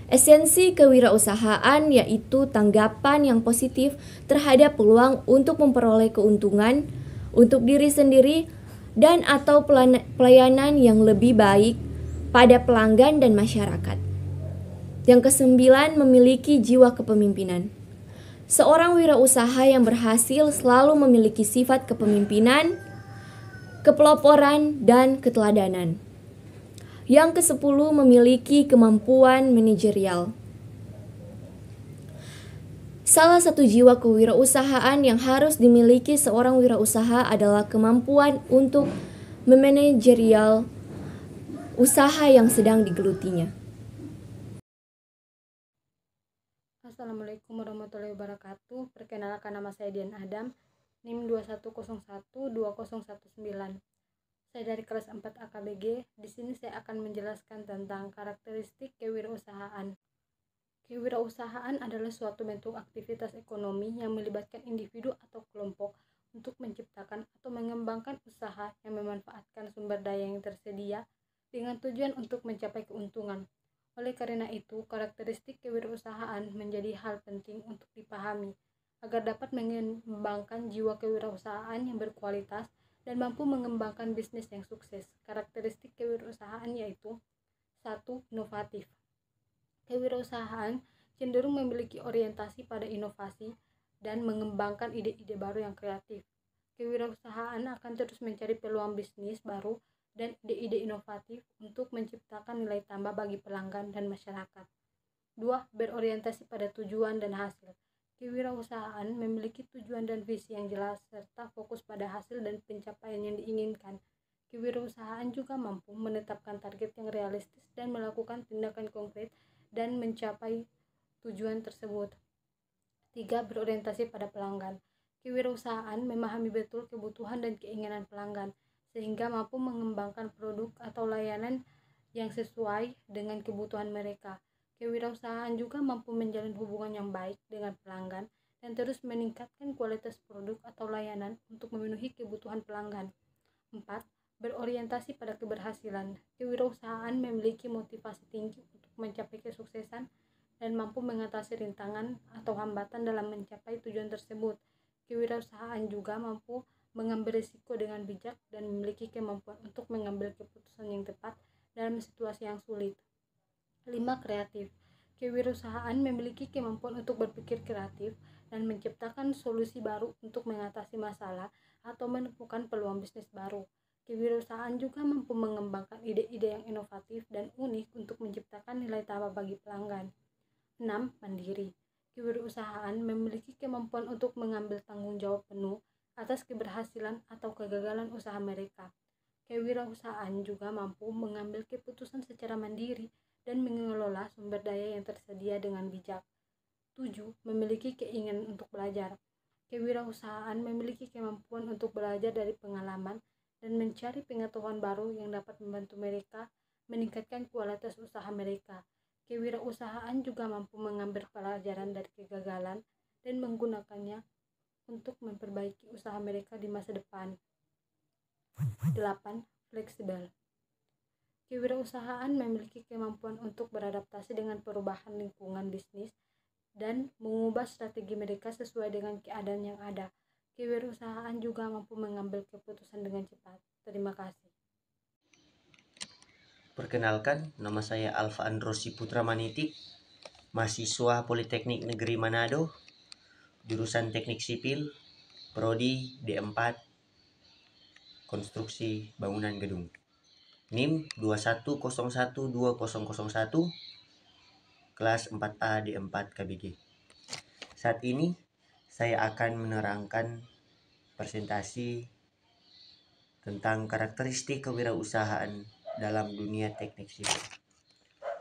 Esensi kewirausahaan yaitu tanggapan yang positif terhadap peluang untuk memperoleh keuntungan untuk diri sendiri dan atau pelayanan yang lebih baik pada pelanggan dan masyarakat. Yang kesembilan, memiliki jiwa kepemimpinan. Seorang wirausaha yang berhasil selalu memiliki sifat kepemimpinan, kepeloporan, dan keteladanan. Yang kesepuluh, memiliki kemampuan manajerial. Salah satu jiwa kewirausahaan yang harus dimiliki seorang wirausaha adalah kemampuan untuk memanajerial usaha yang sedang digelutinya. Assalamualaikum warahmatullahi wabarakatuh. Perkenalkan, nama saya Dian Adam, NIM 21012019. Saya dari kelas 4 AKBG. Di sini saya akan menjelaskan tentang karakteristik kewirausahaan. Kewirausahaan adalah suatu bentuk aktivitas ekonomi yang melibatkan individu atau kelompok untuk menciptakan atau mengembangkan usaha yang memanfaatkan sumber daya yang tersedia dengan tujuan untuk mencapai keuntungan. Oleh karena itu, karakteristik kewirausahaan menjadi hal penting untuk dipahami agar dapat mengembangkan jiwa kewirausahaan yang berkualitas dan mampu mengembangkan bisnis yang sukses. Karakteristik kewirausahaan yaitu 1. Inovatif. Kewirausahaan cenderung memiliki orientasi pada inovasi dan mengembangkan ide-ide baru yang kreatif. Kewirausahaan akan terus mencari peluang bisnis baru dan ide-ide inovatif untuk menciptakan nilai tambah bagi pelanggan dan masyarakat. 2. Berorientasi pada tujuan dan hasil. Kewirausahaan memiliki tujuan dan visi yang jelas serta fokus pada hasil dan pencapaian yang diinginkan. Kewirausahaan juga mampu menetapkan target yang realistis dan melakukan tindakan konkret dan mencapai tujuan tersebut. 3. Berorientasi pada pelanggan. Kewirausahaan memahami betul kebutuhan dan keinginan pelanggan, sehingga mampu mengembangkan produk atau layanan yang sesuai dengan kebutuhan mereka. Kewirausahaan juga mampu menjalin hubungan yang baik dengan pelanggan dan terus meningkatkan kualitas produk atau layanan untuk memenuhi kebutuhan pelanggan. 4. Berorientasi pada keberhasilan. Kewirausahaan memiliki motivasi tinggi untuk mencapai kesuksesan dan mampu mengatasi rintangan atau hambatan dalam mencapai tujuan tersebut. Kewirausahaan juga mampu mengambil risiko dengan bijak dan memiliki kemampuan untuk mengambil keputusan yang tepat dalam situasi yang sulit. 5. Kreatif. Kewirausahaan memiliki kemampuan untuk berpikir kreatif dan menciptakan solusi baru untuk mengatasi masalah atau menemukan peluang bisnis baru. Kewirausahaan juga mampu mengembangkan ide-ide yang inovatif dan unik untuk menciptakan nilai tambah bagi pelanggan. 6. Mandiri. Kewirausahaan memiliki kemampuan untuk mengambil tanggung jawab penuh atas keberhasilan atau kegagalan usaha mereka. Kewirausahaan juga mampu mengambil keputusan secara mandiri dan mengelola sumber daya yang tersedia dengan bijak. 7. Memiliki keinginan untuk belajar. Kewirausahaan memiliki kemampuan untuk belajar dari pengalaman dan mencari pengetahuan baru yang dapat membantu mereka meningkatkan kualitas usaha mereka. Kewirausahaan juga mampu mengambil pelajaran dari kegagalan dan menggunakannya untuk memperbaiki usaha mereka di masa depan. 8. Fleksibel. Kewirausahaan memiliki kemampuan untuk beradaptasi dengan perubahan lingkungan bisnis dan mengubah strategi mereka sesuai dengan keadaan yang ada. Kewirausahaan juga mampu mengambil keputusan dengan cepat. Terima kasih. Perkenalkan, nama saya Alfa Androsi Putra Manitik, mahasiswa Politeknik Negeri Manado, jurusan Teknik Sipil, Prodi D4, Konstruksi Bangunan Gedung. NIM 21012001, kelas 4A D4 KBG. Saat ini saya akan menerangkan presentasi tentang karakteristik kewirausahaan dalam dunia teknik sipil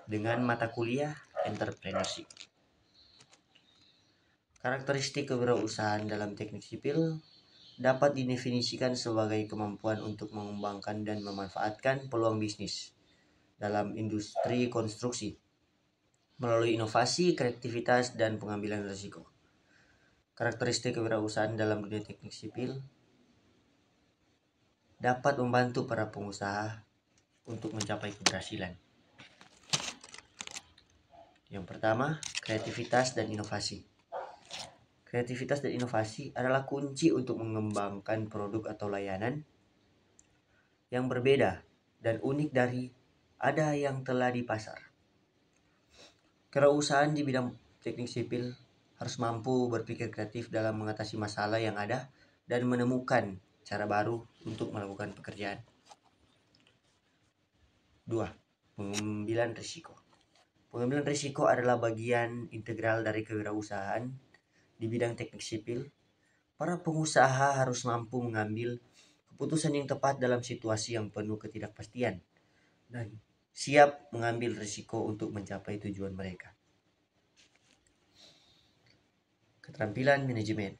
dengan mata kuliah entrepreneurship. Karakteristik kewirausahaan dalam teknik sipil dapat didefinisikan sebagai kemampuan untuk mengembangkan dan memanfaatkan peluang bisnis dalam industri konstruksi melalui inovasi, kreativitas, dan pengambilan risiko. Karakteristik kewirausahaan dalam dunia teknik sipil dapat membantu para pengusaha untuk mencapai keberhasilan. Yang pertama, kreativitas dan inovasi. Kreativitas dan inovasi adalah kunci untuk mengembangkan produk atau layanan yang berbeda dan unik dari ada yang telah di pasar. Kewirausahaan di bidang teknik sipil harus mampu berpikir kreatif dalam mengatasi masalah yang ada dan menemukan cara baru untuk melakukan pekerjaan. 2. Pengambilan risiko. Pengambilan risiko adalah bagian integral dari kewirausahaan di bidang teknik sipil. Para pengusaha harus mampu mengambil keputusan yang tepat dalam situasi yang penuh ketidakpastian dan siap mengambil risiko untuk mencapai tujuan mereka. Keterampilan manajemen.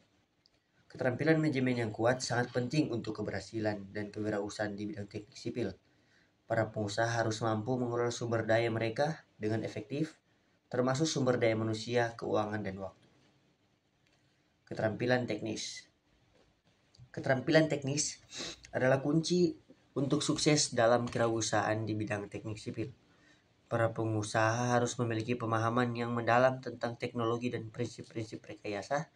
Keterampilan manajemen yang kuat sangat penting untuk keberhasilan dan kewirausahaan di bidang teknik sipil. Para pengusaha harus mampu mengelola sumber daya mereka dengan efektif, termasuk sumber daya manusia, keuangan, dan waktu. Keterampilan teknis. Keterampilan teknis adalah kunci untuk sukses dalam kewirausahaan di bidang teknik sipil. Para pengusaha harus memiliki pemahaman yang mendalam tentang teknologi dan prinsip-prinsip rekayasa,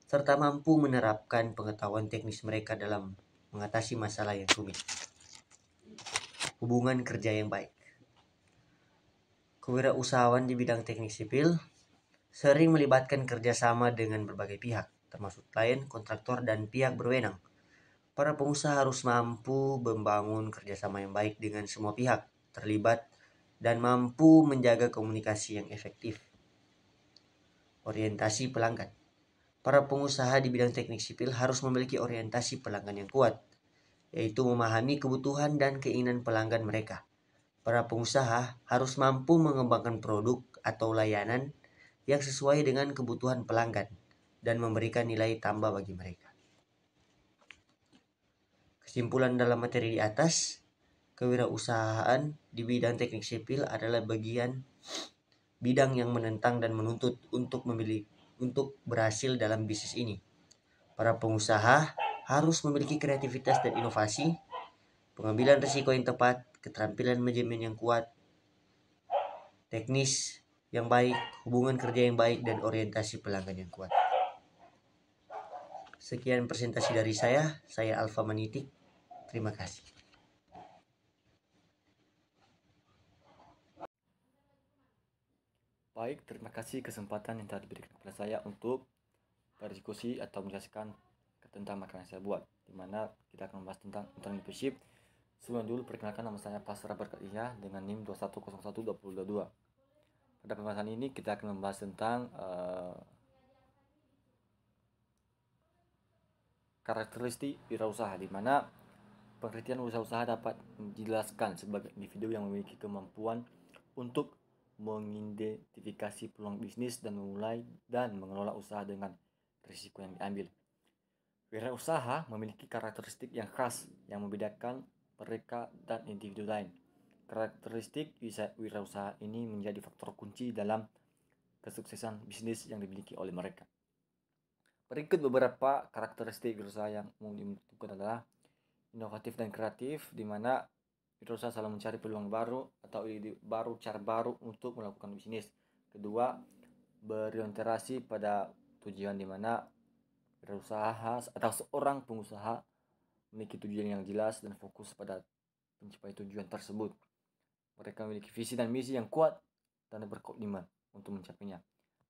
serta mampu menerapkan pengetahuan teknis mereka dalam mengatasi masalah yang rumit. Hubungan kerja yang baik. Kewirausahaan di bidang teknik sipil sering melibatkan kerjasama dengan berbagai pihak, termasuk klien, kontraktor, dan pihak berwenang. Para pengusaha harus mampu membangun kerjasama yang baik dengan semua pihak terlibat dan mampu menjaga komunikasi yang efektif. Orientasi pelanggan. Para pengusaha di bidang teknik sipil harus memiliki orientasi pelanggan yang kuat, yaitu memahami kebutuhan dan keinginan pelanggan mereka. Para pengusaha harus mampu mengembangkan produk atau layanan yang sesuai dengan kebutuhan pelanggan dan memberikan nilai tambah bagi mereka. Kesimpulan dalam materi di atas, kewirausahaan di bidang teknik sipil adalah bidang yang menentang dan menuntut untuk berhasil dalam bisnis ini. Para pengusaha harus memiliki kreativitas dan inovasi, pengambilan risiko yang tepat, keterampilan manajemen yang kuat, teknis yang baik, hubungan kerja yang baik, dan orientasi pelanggan yang kuat. Sekian presentasi dari saya Alfa Manitik. Terima kasih. Baik, terima kasih kesempatan yang telah diberikan kepada saya untuk berdiskusi atau menjelaskan tentang makanan yang saya buat, di mana kita akan membahas tentang entrepreneurship. Sebelum dulu, perkenalkan, nama saya Pasra Berkatiyah dengan NIM 21012022. Pada pembahasan ini kita akan membahas tentang karakteristik wirausaha, di mana pengertian wirausaha dapat dijelaskan sebagai individu yang memiliki kemampuan untuk mengidentifikasi peluang bisnis dan memulai dan mengelola usaha dengan risiko yang diambil. Wirausaha memiliki karakteristik yang khas yang membedakan mereka dan individu lain. Karakteristik wirausaha ini menjadi faktor kunci dalam kesuksesan bisnis yang dimiliki oleh mereka. Berikut beberapa karakteristik wirausaha yang umum dibutuhkan adalah inovatif dan kreatif, di mana wirausaha selalu mencari peluang baru atau ide baru, cara baru untuk melakukan bisnis. Kedua, berorientasi pada tujuan, di mana wirausaha atau seorang pengusaha memiliki tujuan yang jelas dan fokus pada mencapai tujuan tersebut. Mereka memiliki visi dan misi yang kuat dan berkomitmen untuk mencapainya.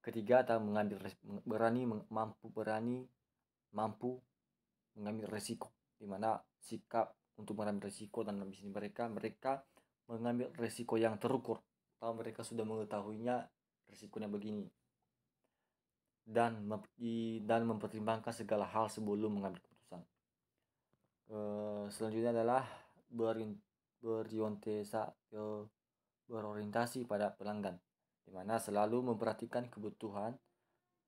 Ketiga, atau mampu mengambil resiko, di mana sikap untuk mengambil resiko dalam bisnis mereka mengambil resiko yang terukur, atau mereka sudah mengetahuinya resikonya begini, dan mempertimbangkan segala hal sebelum mengambil keputusan. Selanjutnya adalah berorientasi pada pelanggan, di mana selalu memperhatikan kebutuhan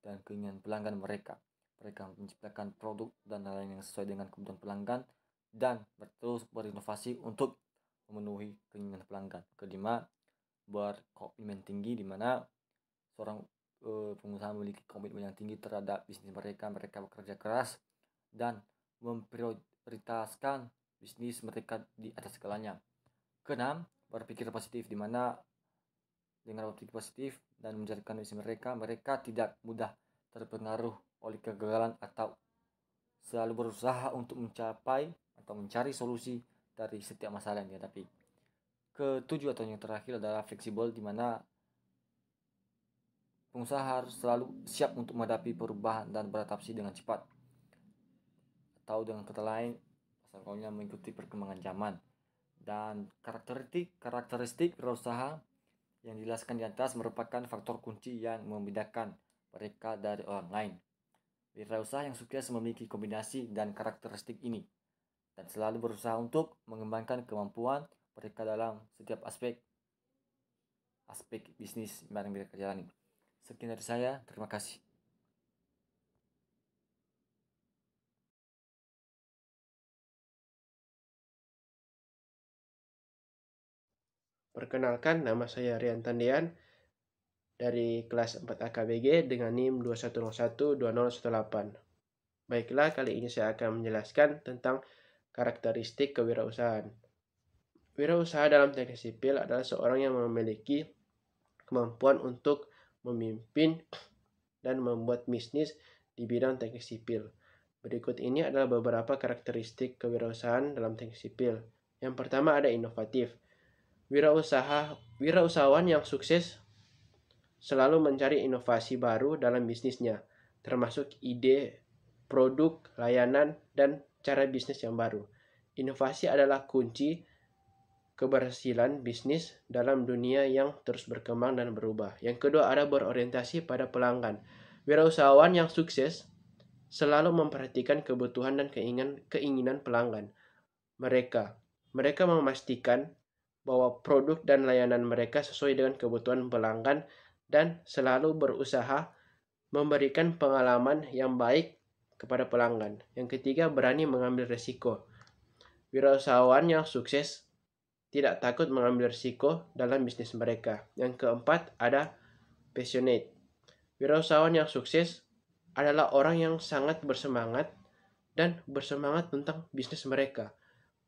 dan keinginan pelanggan mereka. Mereka menciptakan produk dan lain-lain yang sesuai dengan kebutuhan pelanggan dan terus berinovasi untuk memenuhi keinginan pelanggan. Kelima, berkomitmen tinggi, di mana seorang pengusaha memiliki komitmen yang tinggi terhadap bisnis mereka. Mereka bekerja keras dan memprioritaskan bisnis mereka di atas segalanya. Keenam, berpikir positif, di mana dengan berpikir positif dan menjalankan bisnis mereka tidak mudah terpengaruh oleh kegagalan atau selalu berusaha untuk mencapai atau mencari solusi dari setiap masalah yang dihadapi. Ketujuh atau yang terakhir adalah fleksibel, di mana pengusaha harus selalu siap untuk menghadapi perubahan dan beradaptasi dengan cepat, atau dengan kata lain, pasalnya mengikuti perkembangan zaman. Dan karakteristik wirausaha yang dijelaskan di atas merupakan faktor kunci yang membedakan mereka dari orang lain. Wirausaha yang sukses memiliki kombinasi dan karakteristik ini, dan selalu berusaha untuk mengembangkan kemampuan mereka dalam setiap aspek bisnis yang mereka jalani. Sekian dari saya, terima kasih. Perkenalkan, nama saya Rian Tandian dari kelas 4 AKBG dengan NIM 21012018. Baiklah, kali ini saya akan menjelaskan tentang karakteristik kewirausahaan. Wirausaha dalam teknik sipil adalah seorang yang memiliki kemampuan untuk memimpin dan membuat bisnis di bidang teknik sipil. Berikut ini adalah beberapa karakteristik kewirausahaan dalam teknik sipil. Yang pertama ada inovatif. Wirausahawan yang sukses selalu mencari inovasi baru dalam bisnisnya, termasuk ide, produk, layanan, dan cara bisnis yang baru. Inovasi adalah kunci keberhasilan bisnis dalam dunia yang terus berkembang dan berubah. Yang kedua ada berorientasi pada pelanggan. Wirausahawan yang sukses selalu memperhatikan kebutuhan dan keinginan pelanggan mereka. Mereka memastikan bahwa produk dan layanan mereka sesuai dengan kebutuhan pelanggan dan selalu berusaha memberikan pengalaman yang baik kepada pelanggan. Yang ketiga, berani mengambil resiko. Wirausahawan yang sukses tidak takut mengambil risiko dalam bisnis mereka. Yang keempat ada passionate. Wirausahawan yang sukses adalah orang yang sangat bersemangat dan bersemangat tentang bisnis mereka.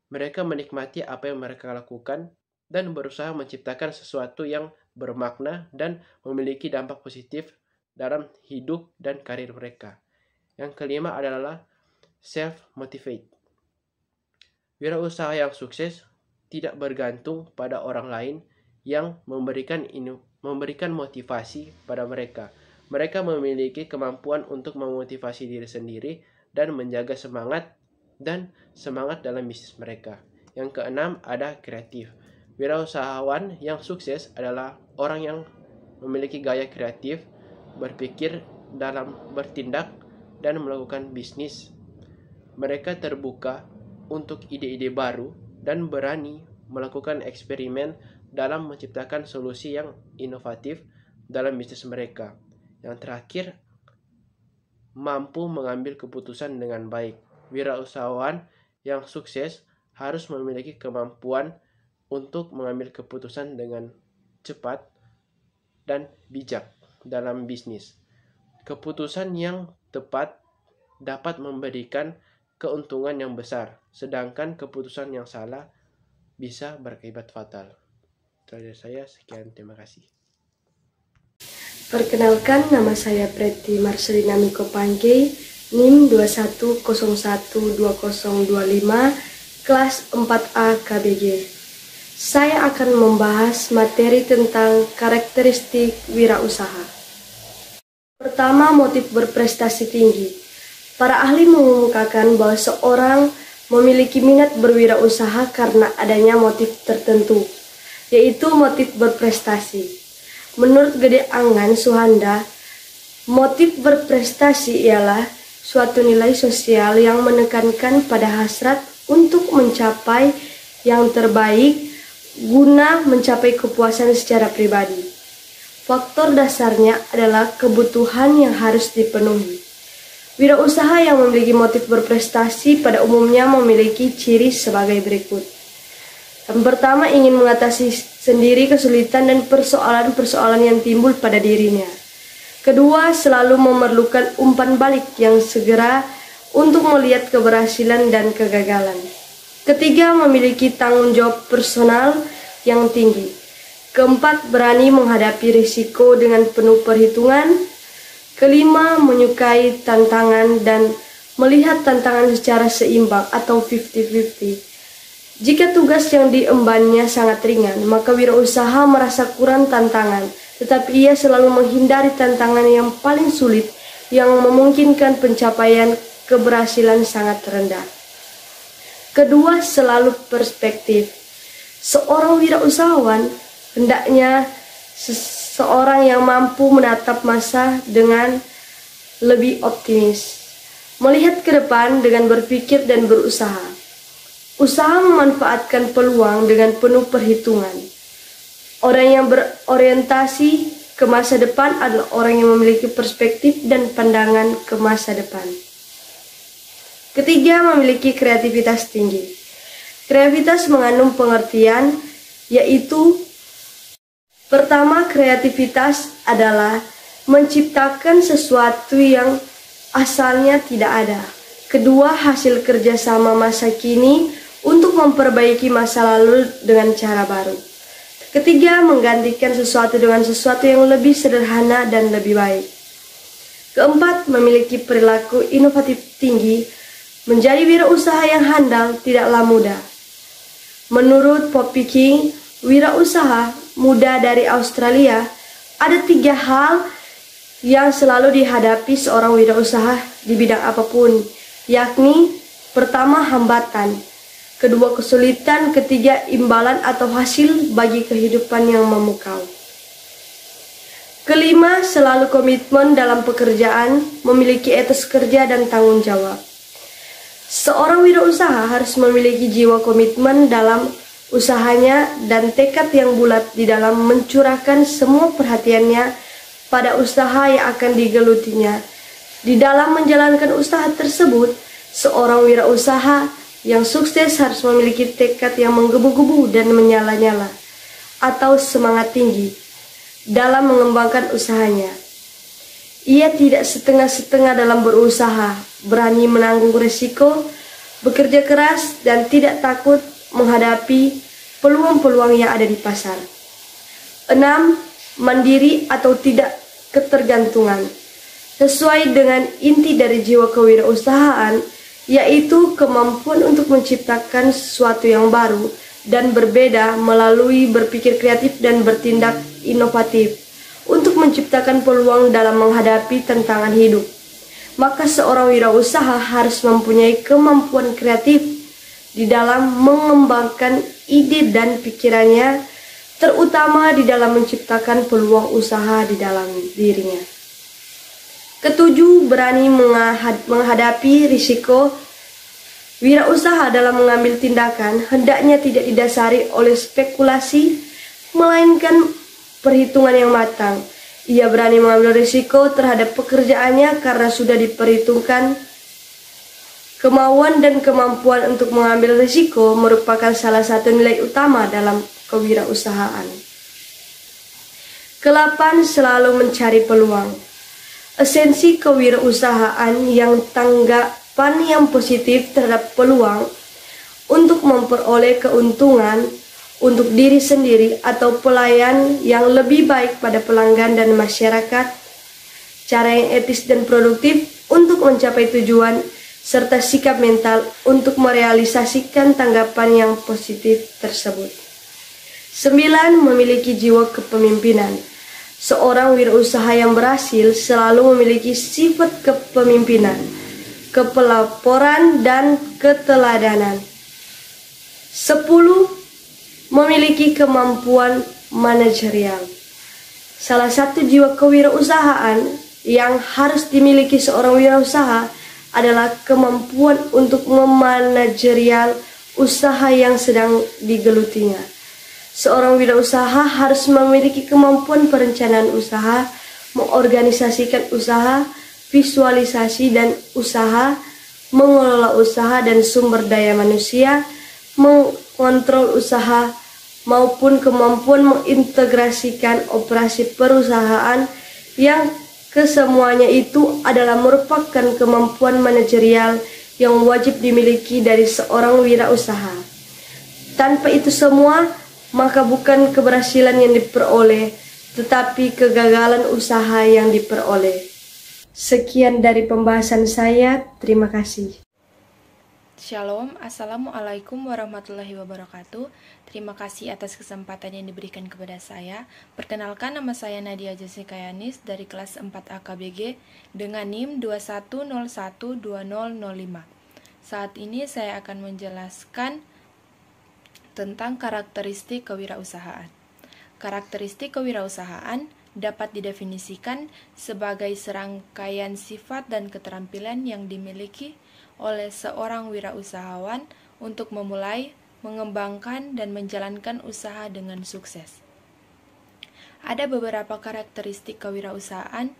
Mereka menikmati apa yang mereka lakukan dan berusaha menciptakan sesuatu yang bermakna dan memiliki dampak positif dalam hidup dan karir mereka. Yang kelima adalah self-motivate. Wirausaha yang sukses tidak bergantung pada orang lain yang memberikan motivasi pada mereka. Mereka memiliki kemampuan untuk memotivasi diri sendiri dan menjaga semangat dalam bisnis mereka. Yang keenam ada kreatif. Wirausahawan yang sukses adalah orang yang memiliki gaya kreatif, berpikir dalam bertindak dan melakukan bisnis. Mereka terbuka untuk ide-ide baru dan berani melakukan eksperimen dalam menciptakan solusi yang inovatif dalam bisnis mereka. Yang terakhir, mampu mengambil keputusan dengan baik. Wirausahawan yang sukses harus memiliki kemampuan untuk mengambil keputusan dengan cepat dan bijak dalam bisnis. Keputusan yang tepat dapat memberikan keuntungan yang besar, sedangkan keputusan yang salah bisa berakibat fatal. Dari saya sekian, terima kasih. Perkenalkan, nama saya Preti Marcelina Miko Pangkei, NIM 21012025, kelas 4A KBG. Saya akan membahas materi tentang karakteristik wirausaha. Pertama, motif berprestasi tinggi. Para ahli mengemukakan bahwa seorang memiliki minat berwirausaha karena adanya motif tertentu, yaitu motif berprestasi. Menurut Gede Angan Suhanda, motif berprestasi ialah suatu nilai sosial yang menekankan pada hasrat untuk mencapai yang terbaik guna mencapai kepuasan secara pribadi. Faktor dasarnya adalah kebutuhan yang harus dipenuhi. Wirausaha yang memiliki motif berprestasi pada umumnya memiliki ciri sebagai berikut. Yang pertama, ingin mengatasi sendiri kesulitan dan persoalan-persoalan yang timbul pada dirinya. Kedua, selalu memerlukan umpan balik yang segera untuk melihat keberhasilan dan kegagalan. Ketiga, memiliki tanggung jawab personal yang tinggi. Keempat, berani menghadapi risiko dengan penuh perhitungan. Kelima, menyukai tantangan dan melihat tantangan secara seimbang atau 50-50. Jika tugas yang diembannya sangat ringan, maka wirausaha merasa kurang tantangan, tetapi ia selalu menghindari tantangan yang paling sulit yang memungkinkan pencapaian keberhasilan sangat rendah. Kedua, selalu perspektif. Seorang wirausahawan hendaknya seorang yang mampu menatap masa dengan lebih optimis, melihat ke depan dengan berpikir dan berusaha. Usaha memanfaatkan peluang dengan penuh perhitungan. Orang yang berorientasi ke masa depan adalah orang yang memiliki perspektif dan pandangan ke masa depan. Ketiga, memiliki kreativitas tinggi. Kreativitas mengandung pengertian, yaitu pertama, kreativitas adalah menciptakan sesuatu yang asalnya tidak ada. Kedua, hasil kerjasama masa kini untuk memperbaiki masa lalu dengan cara baru. Ketiga, menggantikan sesuatu dengan sesuatu yang lebih sederhana dan lebih baik. Keempat, memiliki perilaku inovatif tinggi. Menjadi wirausaha yang handal tidaklah mudah. Menurut Poppy King, wirausaha muda dari Australia, ada 3 hal yang selalu dihadapi seorang wirausaha di bidang apapun, yakni pertama, hambatan. Kedua, kesulitan. Ketiga, imbalan atau hasil bagi kehidupan yang memukau. Kelima, selalu komitmen dalam pekerjaan, memiliki etos kerja dan tanggung jawab. Seorang wirausaha harus memiliki jiwa komitmen dalam usahanya dan tekad yang bulat di dalam mencurahkan semua perhatiannya pada usaha yang akan digelutinya. Di dalam menjalankan usaha tersebut, seorang wirausaha Yang sukses harus memiliki tekad yang menggebu-gebu dan menyala-nyala atau semangat tinggi dalam mengembangkan usahanya. Ia tidak setengah-setengah dalam berusaha, berani menanggung risiko, bekerja keras, dan tidak takut menghadapi peluang-peluang yang ada di pasar. 6. Mandiri atau tidak ketergantungan. Sesuai dengan inti dari jiwa kewirausahaan, yaitu kemampuan untuk menciptakan sesuatu yang baru dan berbeda melalui berpikir kreatif dan bertindak inovatif untuk menciptakan peluang dalam menghadapi tantangan hidup. Maka seorang wirausaha harus mempunyai kemampuan kreatif di dalam mengembangkan ide dan pikirannya, terutama di dalam menciptakan peluang usaha di dalam dirinya. Ketujuh, berani menghadapi risiko. Wirausaha dalam mengambil tindakan hendaknya tidak didasari oleh spekulasi, melainkan perhitungan yang matang. Ia berani mengambil risiko terhadap pekerjaannya karena sudah diperhitungkan. Kemauan dan kemampuan untuk mengambil risiko merupakan salah satu nilai utama dalam kewirausahaan. Ke-8, selalu mencari peluang. Esensi kewirausahaan yang tanggapan yang positif terhadap peluang untuk memperoleh keuntungan untuk diri sendiri atau pelayan yang lebih baik pada pelanggan dan masyarakat, cara yang etis dan produktif untuk mencapai tujuan, serta sikap mental untuk merealisasikan tanggapan yang positif tersebut. 9. Memiliki jiwa kepemimpinan. Seorang wirausaha yang berhasil selalu memiliki sifat kepemimpinan, kepelaporan, dan keteladanan. 10. Memiliki kemampuan manajerial. Salah satu jiwa kewirausahaan yang harus dimiliki seorang wirausaha adalah kemampuan untuk memanajerial usaha yang sedang digelutinya. Seorang wirausaha harus memiliki kemampuan perencanaan usaha, mengorganisasikan usaha, visualisasi dan usaha, mengelola usaha dan sumber daya manusia, mengontrol usaha, maupun kemampuan mengintegrasikan operasi perusahaan yang kesemuanya itu adalah merupakan kemampuan manajerial yang wajib dimiliki dari seorang wirausaha. Tanpa itu semua, maka bukan keberhasilan yang diperoleh, tetapi kegagalan usaha yang diperoleh. Sekian dari pembahasan saya, terima kasih. Shalom, Assalamualaikum warahmatullahi wabarakatuh. Terima kasih atas kesempatan yang diberikan kepada saya. Perkenalkan, nama saya Nadia Jessica Yanis dari kelas 4 AKBG dengan NIM 21012005. Saat ini saya akan menjelaskan tentang karakteristik kewirausahaan. Karakteristik kewirausahaan dapat didefinisikan sebagai serangkaian sifat dan keterampilan yang dimiliki oleh seorang wirausahawan untuk memulai, mengembangkan, dan menjalankan usaha dengan sukses. Ada beberapa karakteristik kewirausahaan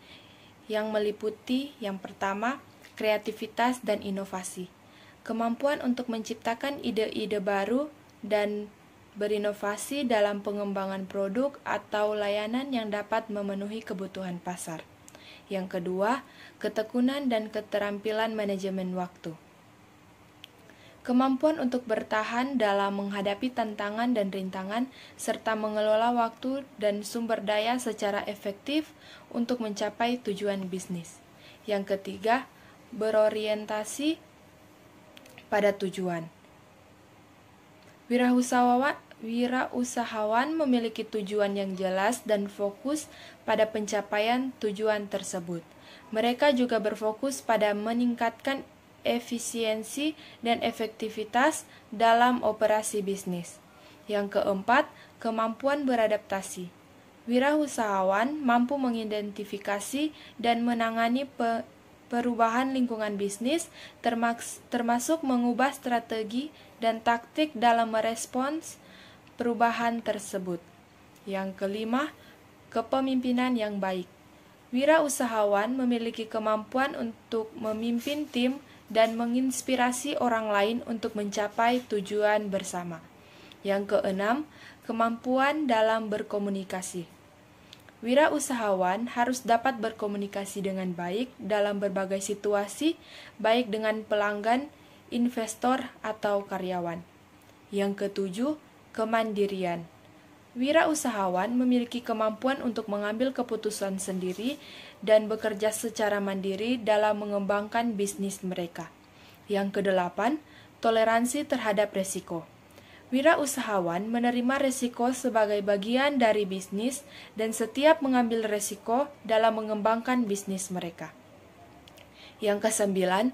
yang meliputi yang pertama, kreativitas dan inovasi. Kemampuan untuk menciptakan ide-ide baru dan berinovasi dalam pengembangan produk atau layanan yang dapat memenuhi kebutuhan pasar. Yang kedua, ketekunan dan keterampilan manajemen waktu. Kemampuan untuk bertahan dalam menghadapi tantangan dan rintangan, serta mengelola waktu dan sumber daya secara efektif untuk mencapai tujuan bisnis. Yang ketiga, berorientasi pada tujuan. Wirausahawan memiliki tujuan yang jelas dan fokus pada pencapaian tujuan tersebut. Mereka juga berfokus pada meningkatkan efisiensi dan efektivitas dalam operasi bisnis. Yang keempat, kemampuan beradaptasi. Wirausahawan mampu mengidentifikasi dan menangani perubahan lingkungan bisnis, termasuk mengubah strategi dan taktik dalam merespons perubahan tersebut. Yang kelima, kepemimpinan yang baik. Wirausahawan memiliki kemampuan untuk memimpin tim dan menginspirasi orang lain untuk mencapai tujuan bersama. Yang keenam, kemampuan dalam berkomunikasi. Wirausahawan harus dapat berkomunikasi dengan baik dalam berbagai situasi, baik dengan pelanggan, investor, atau karyawan. Yang ketujuh, kemandirian. Wirausahawan memiliki kemampuan untuk mengambil keputusan sendiri dan bekerja secara mandiri dalam mengembangkan bisnis mereka. Yang kedelapan, toleransi terhadap resiko. Wirausahawan menerima resiko sebagai bagian dari bisnis dan setiap mengambil resiko dalam mengembangkan bisnis mereka. Yang kesembilan,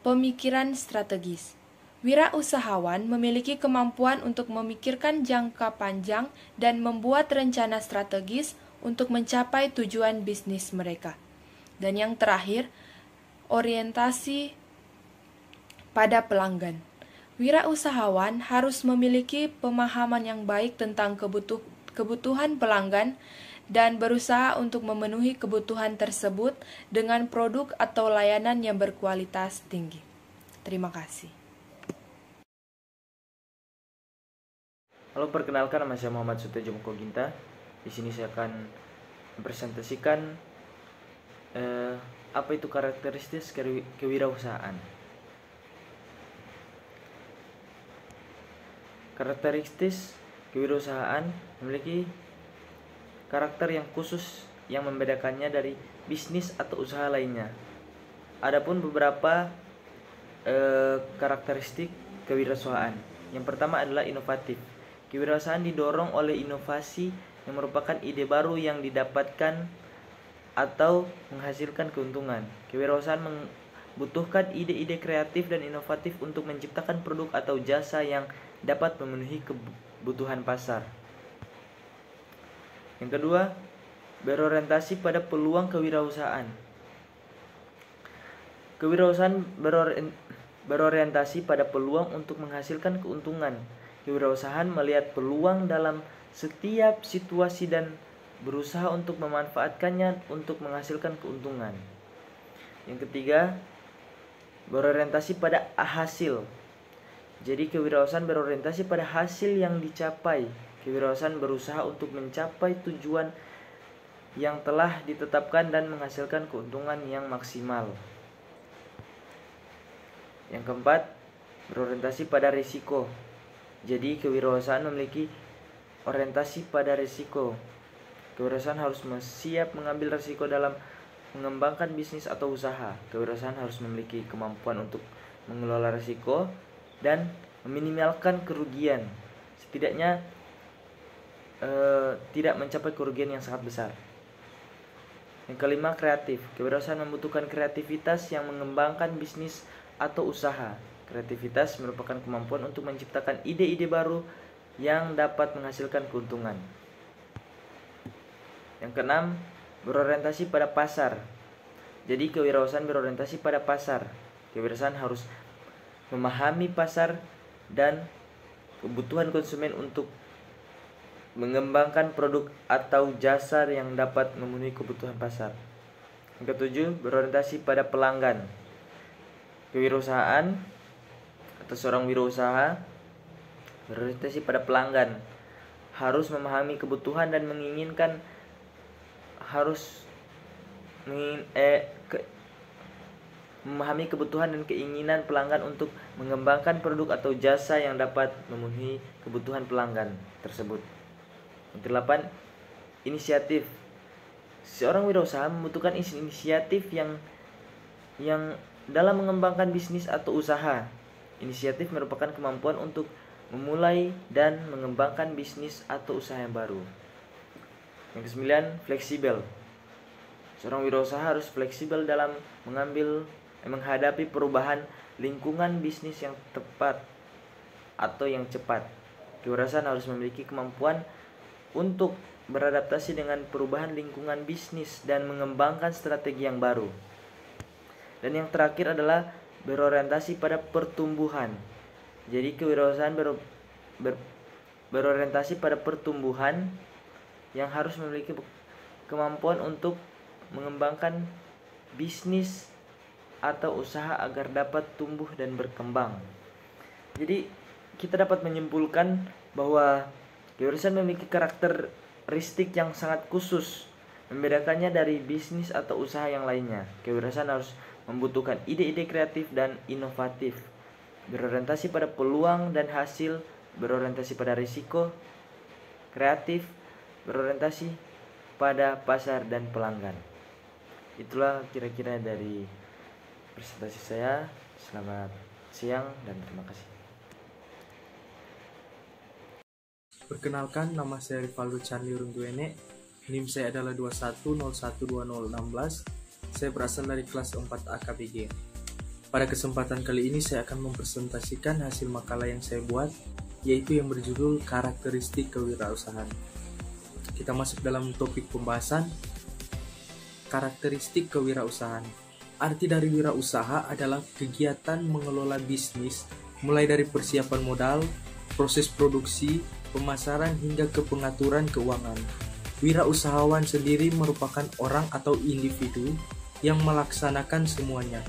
pemikiran strategis. Wirausahawan memiliki kemampuan untuk memikirkan jangka panjang dan membuat rencana strategis untuk mencapai tujuan bisnis mereka. Dan yang terakhir, orientasi pada pelanggan. Wirausahawan harus memiliki pemahaman yang baik tentang kebutuhan pelanggan dan berusaha untuk memenuhi kebutuhan tersebut dengan produk atau layanan yang berkualitas tinggi. Terima kasih. Halo, perkenalkan, nama saya Muhammad Sutejo Mukoginta. Di sini saya akan mempresentasikan apa itu karakteristik kewirausahaan. Karakteristik kewirausahaan memiliki karakter yang khusus yang membedakannya dari bisnis atau usaha lainnya. Adapun beberapa karakteristik kewirausahaan. Yang pertama adalah inovatif. Kewirausahaan didorong oleh inovasi yang merupakan ide baru yang didapatkan atau menghasilkan keuntungan. Kewirausahaan membutuhkan ide-ide kreatif dan inovatif untuk menciptakan produk atau jasa yang dapat memenuhi kebutuhan pasar. Yang kedua, berorientasi pada peluang kewirausahaan. Kewirausahaan berorientasi pada peluang untuk menghasilkan keuntungan. Kewirausahaan melihat peluang dalam setiap situasi dan berusaha untuk memanfaatkannya untuk menghasilkan keuntungan. Yang ketiga, berorientasi pada hasil. Jadi kewirausahaan berorientasi pada hasil yang dicapai. Kewirausahaan berusaha untuk mencapai tujuan yang telah ditetapkan dan menghasilkan keuntungan yang maksimal. Yang keempat, berorientasi pada risiko. Jadi kewirausahaan memiliki orientasi pada risiko. Kewirausahaan harus siap mengambil risiko dalam mengembangkan bisnis atau usaha. Kewirausahaan harus memiliki kemampuan untuk mengelola risiko dan meminimalkan kerugian, setidaknya tidak mencapai kerugian yang sangat besar. Yang kelima, kreatif. Kewirausahaan membutuhkan kreativitas yang mengembangkan bisnis atau usaha. Kreativitas merupakan kemampuan untuk menciptakan ide-ide baru yang dapat menghasilkan keuntungan. Yang keenam, berorientasi pada pasar. Jadi kewirausahaan berorientasi pada pasar. Kewirausahaan harus memahami pasar dan kebutuhan konsumen untuk mengembangkan produk atau jasa yang dapat memenuhi kebutuhan pasar. Yang ketujuh, berorientasi pada pelanggan. Kewirausahaan atau seorang wirausaha berorientasi pada pelanggan, harus memahami kebutuhan dan menginginkan memahami kebutuhan dan keinginan pelanggan untuk mengembangkan produk atau jasa yang dapat memenuhi kebutuhan pelanggan tersebut. Yang kedelapan, inisiatif. Seorang wirausaha membutuhkan inisiatif yang dalam mengembangkan bisnis atau usaha. Inisiatif merupakan kemampuan untuk memulai dan mengembangkan bisnis atau usaha yang baru. Yang kesembilan, fleksibel. Seorang wirausaha harus fleksibel dalam menghadapi perubahan lingkungan bisnis yang tepat atau yang cepat. Kewirausahaan harus memiliki kemampuan untuk beradaptasi dengan perubahan lingkungan bisnis dan mengembangkan strategi yang baru. Dan yang terakhir adalah berorientasi pada pertumbuhan. Jadi kewirausahaan berorientasi pada pertumbuhan yang harus memiliki kemampuan untuk mengembangkan bisnis atau usaha agar dapat tumbuh dan berkembang. Jadi kita dapat menyimpulkan bahwa kewirausahaan memiliki karakteristik yang sangat khusus, membedakannya dari bisnis atau usaha yang lainnya. Kewirausahaan harus membutuhkan ide-ide kreatif dan inovatif, berorientasi pada peluang dan hasil, berorientasi pada risiko, kreatif, berorientasi pada pasar dan pelanggan. Itulah kira-kira dari presentasi saya. Selamat siang dan terima kasih. Perkenalkan, nama saya Rivaldo Chandli Runtuene. NIM saya adalah 21012016. Saya berasal dari kelas 4A KBG. Pada kesempatan kali ini saya akan mempresentasikan hasil makalah yang saya buat, yaitu yang berjudul Karakteristik Kewirausahaan. Kita masuk dalam topik pembahasan, karakteristik kewirausahaan. Arti dari wirausaha adalah kegiatan mengelola bisnis, mulai dari persiapan modal, proses produksi, pemasaran hingga ke pengaturan keuangan. Wirausahawan sendiri merupakan orang atau individu yang melaksanakan semuanya.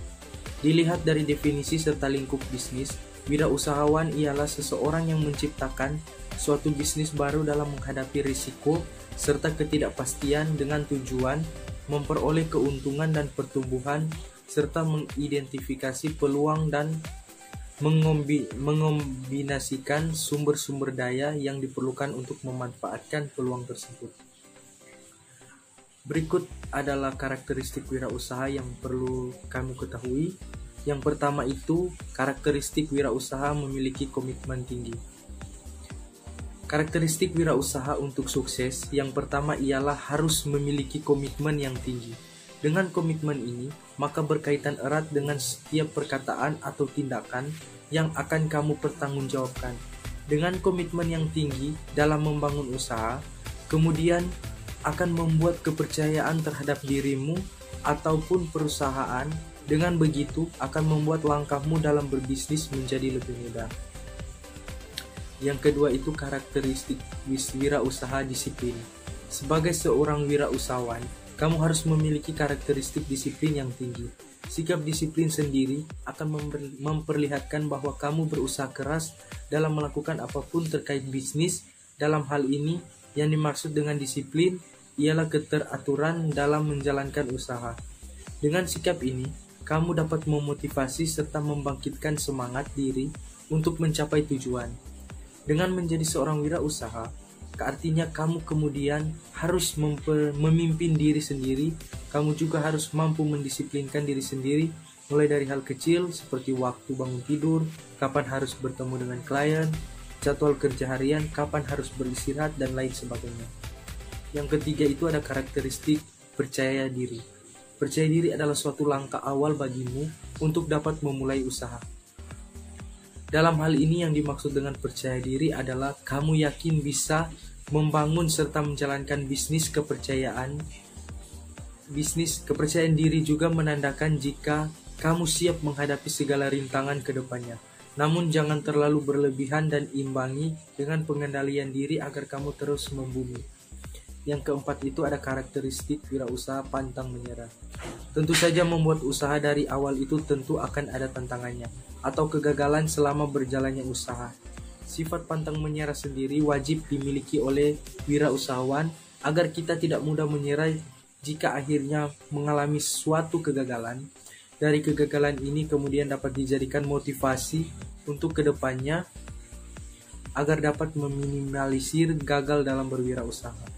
Dilihat dari definisi serta lingkup bisnis, wirausahawan ialah seseorang yang menciptakan suatu bisnis baru dalam menghadapi risiko serta ketidakpastian dengan tujuan memperoleh keuntungan dan pertumbuhan serta mengidentifikasi peluang dan mengombinasikan sumber-sumber daya yang diperlukan untuk memanfaatkan peluang tersebut. Berikut adalah karakteristik wirausaha yang perlu kamu ketahui. Yang pertama itu, karakteristik wirausaha memiliki komitmen tinggi. Karakteristik wirausaha untuk sukses yang pertama ialah harus memiliki komitmen yang tinggi. Dengan komitmen ini, maka berkaitan erat dengan setiap perkataan atau tindakan yang akan kamu pertanggungjawabkan. Dengan komitmen yang tinggi dalam membangun usaha, kemudian akan membuat kepercayaan terhadap dirimu ataupun perusahaan. Dengan begitu, akan membuat langkahmu dalam berbisnis menjadi lebih mudah. Yang kedua itu karakteristik wirausaha disiplin. Sebagai seorang wirausahawan, kamu harus memiliki karakteristik disiplin yang tinggi. Sikap disiplin sendiri akan memperlihatkan bahwa kamu berusaha keras dalam melakukan apapun terkait bisnis. Dalam hal ini, yang dimaksud dengan disiplin ialah keteraturan dalam menjalankan usaha. Dengan sikap ini, kamu dapat memotivasi serta membangkitkan semangat diri untuk mencapai tujuan. Dengan menjadi seorang wirausaha, artinya kamu kemudian harus memimpin diri sendiri. Kamu juga harus mampu mendisiplinkan diri sendiri, mulai dari hal kecil seperti waktu bangun tidur, kapan harus bertemu dengan klien, jadwal kerja harian, kapan harus beristirahat, dan lain sebagainya. Yang ketiga itu ada karakteristik percaya diri. Percaya diri adalah suatu langkah awal bagimu untuk dapat memulai usaha. Dalam hal ini yang dimaksud dengan percaya diri adalah kamu yakin bisa membangun serta menjalankan bisnis. Kepercayaan diri juga menandakan jika kamu siap menghadapi segala rintangan ke depannya. Namun jangan terlalu berlebihan dan imbangi dengan pengendalian diri agar kamu terus membumi. Yang keempat itu ada karakteristik wirausaha pantang menyerah. Tentu saja membuat usaha dari awal itu tentu akan ada tantangannya atau kegagalan selama berjalannya usaha. Sifat pantang menyerah sendiri wajib dimiliki oleh wirausahawan agar kita tidak mudah menyerah jika akhirnya mengalami suatu kegagalan. Dari kegagalan ini kemudian dapat dijadikan motivasi untuk kedepannya agar dapat meminimalisir gagal dalam berwirausaha.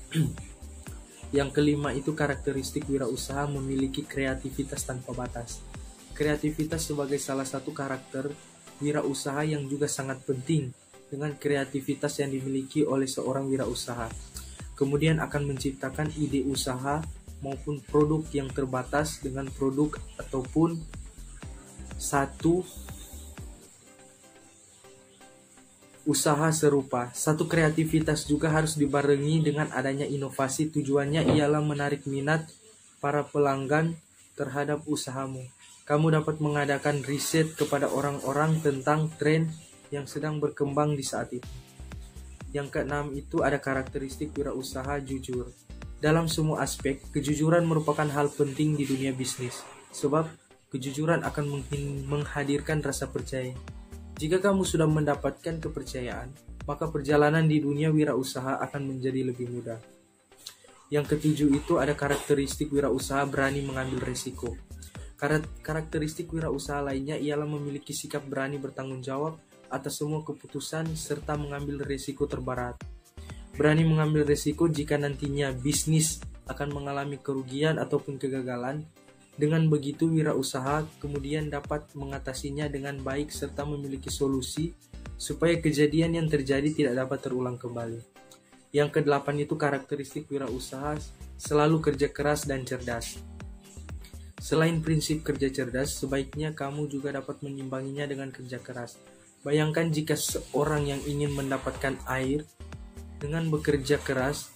Yang kelima itu karakteristik wirausaha memiliki kreativitas tanpa batas. Kreativitas sebagai salah satu karakter wirausaha yang juga sangat penting. Dengan kreativitas yang dimiliki oleh seorang wirausaha, kemudian akan menciptakan ide usaha maupun produk yang terbatas dengan produk ataupun satu usaha serupa. Satu kreativitas juga harus dibarengi dengan adanya inovasi. Tujuannya ialah menarik minat para pelanggan terhadap usahamu. Kamu dapat mengadakan riset kepada orang-orang tentang tren yang sedang berkembang di saat itu. Yang keenam itu ada karakteristik wirausaha jujur. Dalam semua aspek, kejujuran merupakan hal penting di dunia bisnis. Sebab Kejujuran akan menghadirkan rasa percaya. Jika kamu sudah mendapatkan kepercayaan, maka perjalanan di dunia wirausaha akan menjadi lebih mudah. Yang ketujuh itu ada karakteristik wirausaha berani mengambil risiko. Karakteristik wirausaha lainnya ialah memiliki sikap berani bertanggung jawab atas semua keputusan serta mengambil risiko terberat. Berani mengambil risiko jika nantinya bisnis akan mengalami kerugian ataupun kegagalan. Dengan begitu, wirausaha kemudian dapat mengatasinya dengan baik serta memiliki solusi supaya kejadian yang terjadi tidak dapat terulang kembali. Yang kedelapan itu karakteristik wirausaha selalu kerja keras dan cerdas. Selain prinsip kerja cerdas, sebaiknya kamu juga dapat mengimbanginya dengan kerja keras. Bayangkan jika seorang yang ingin mendapatkan air dengan bekerja keras,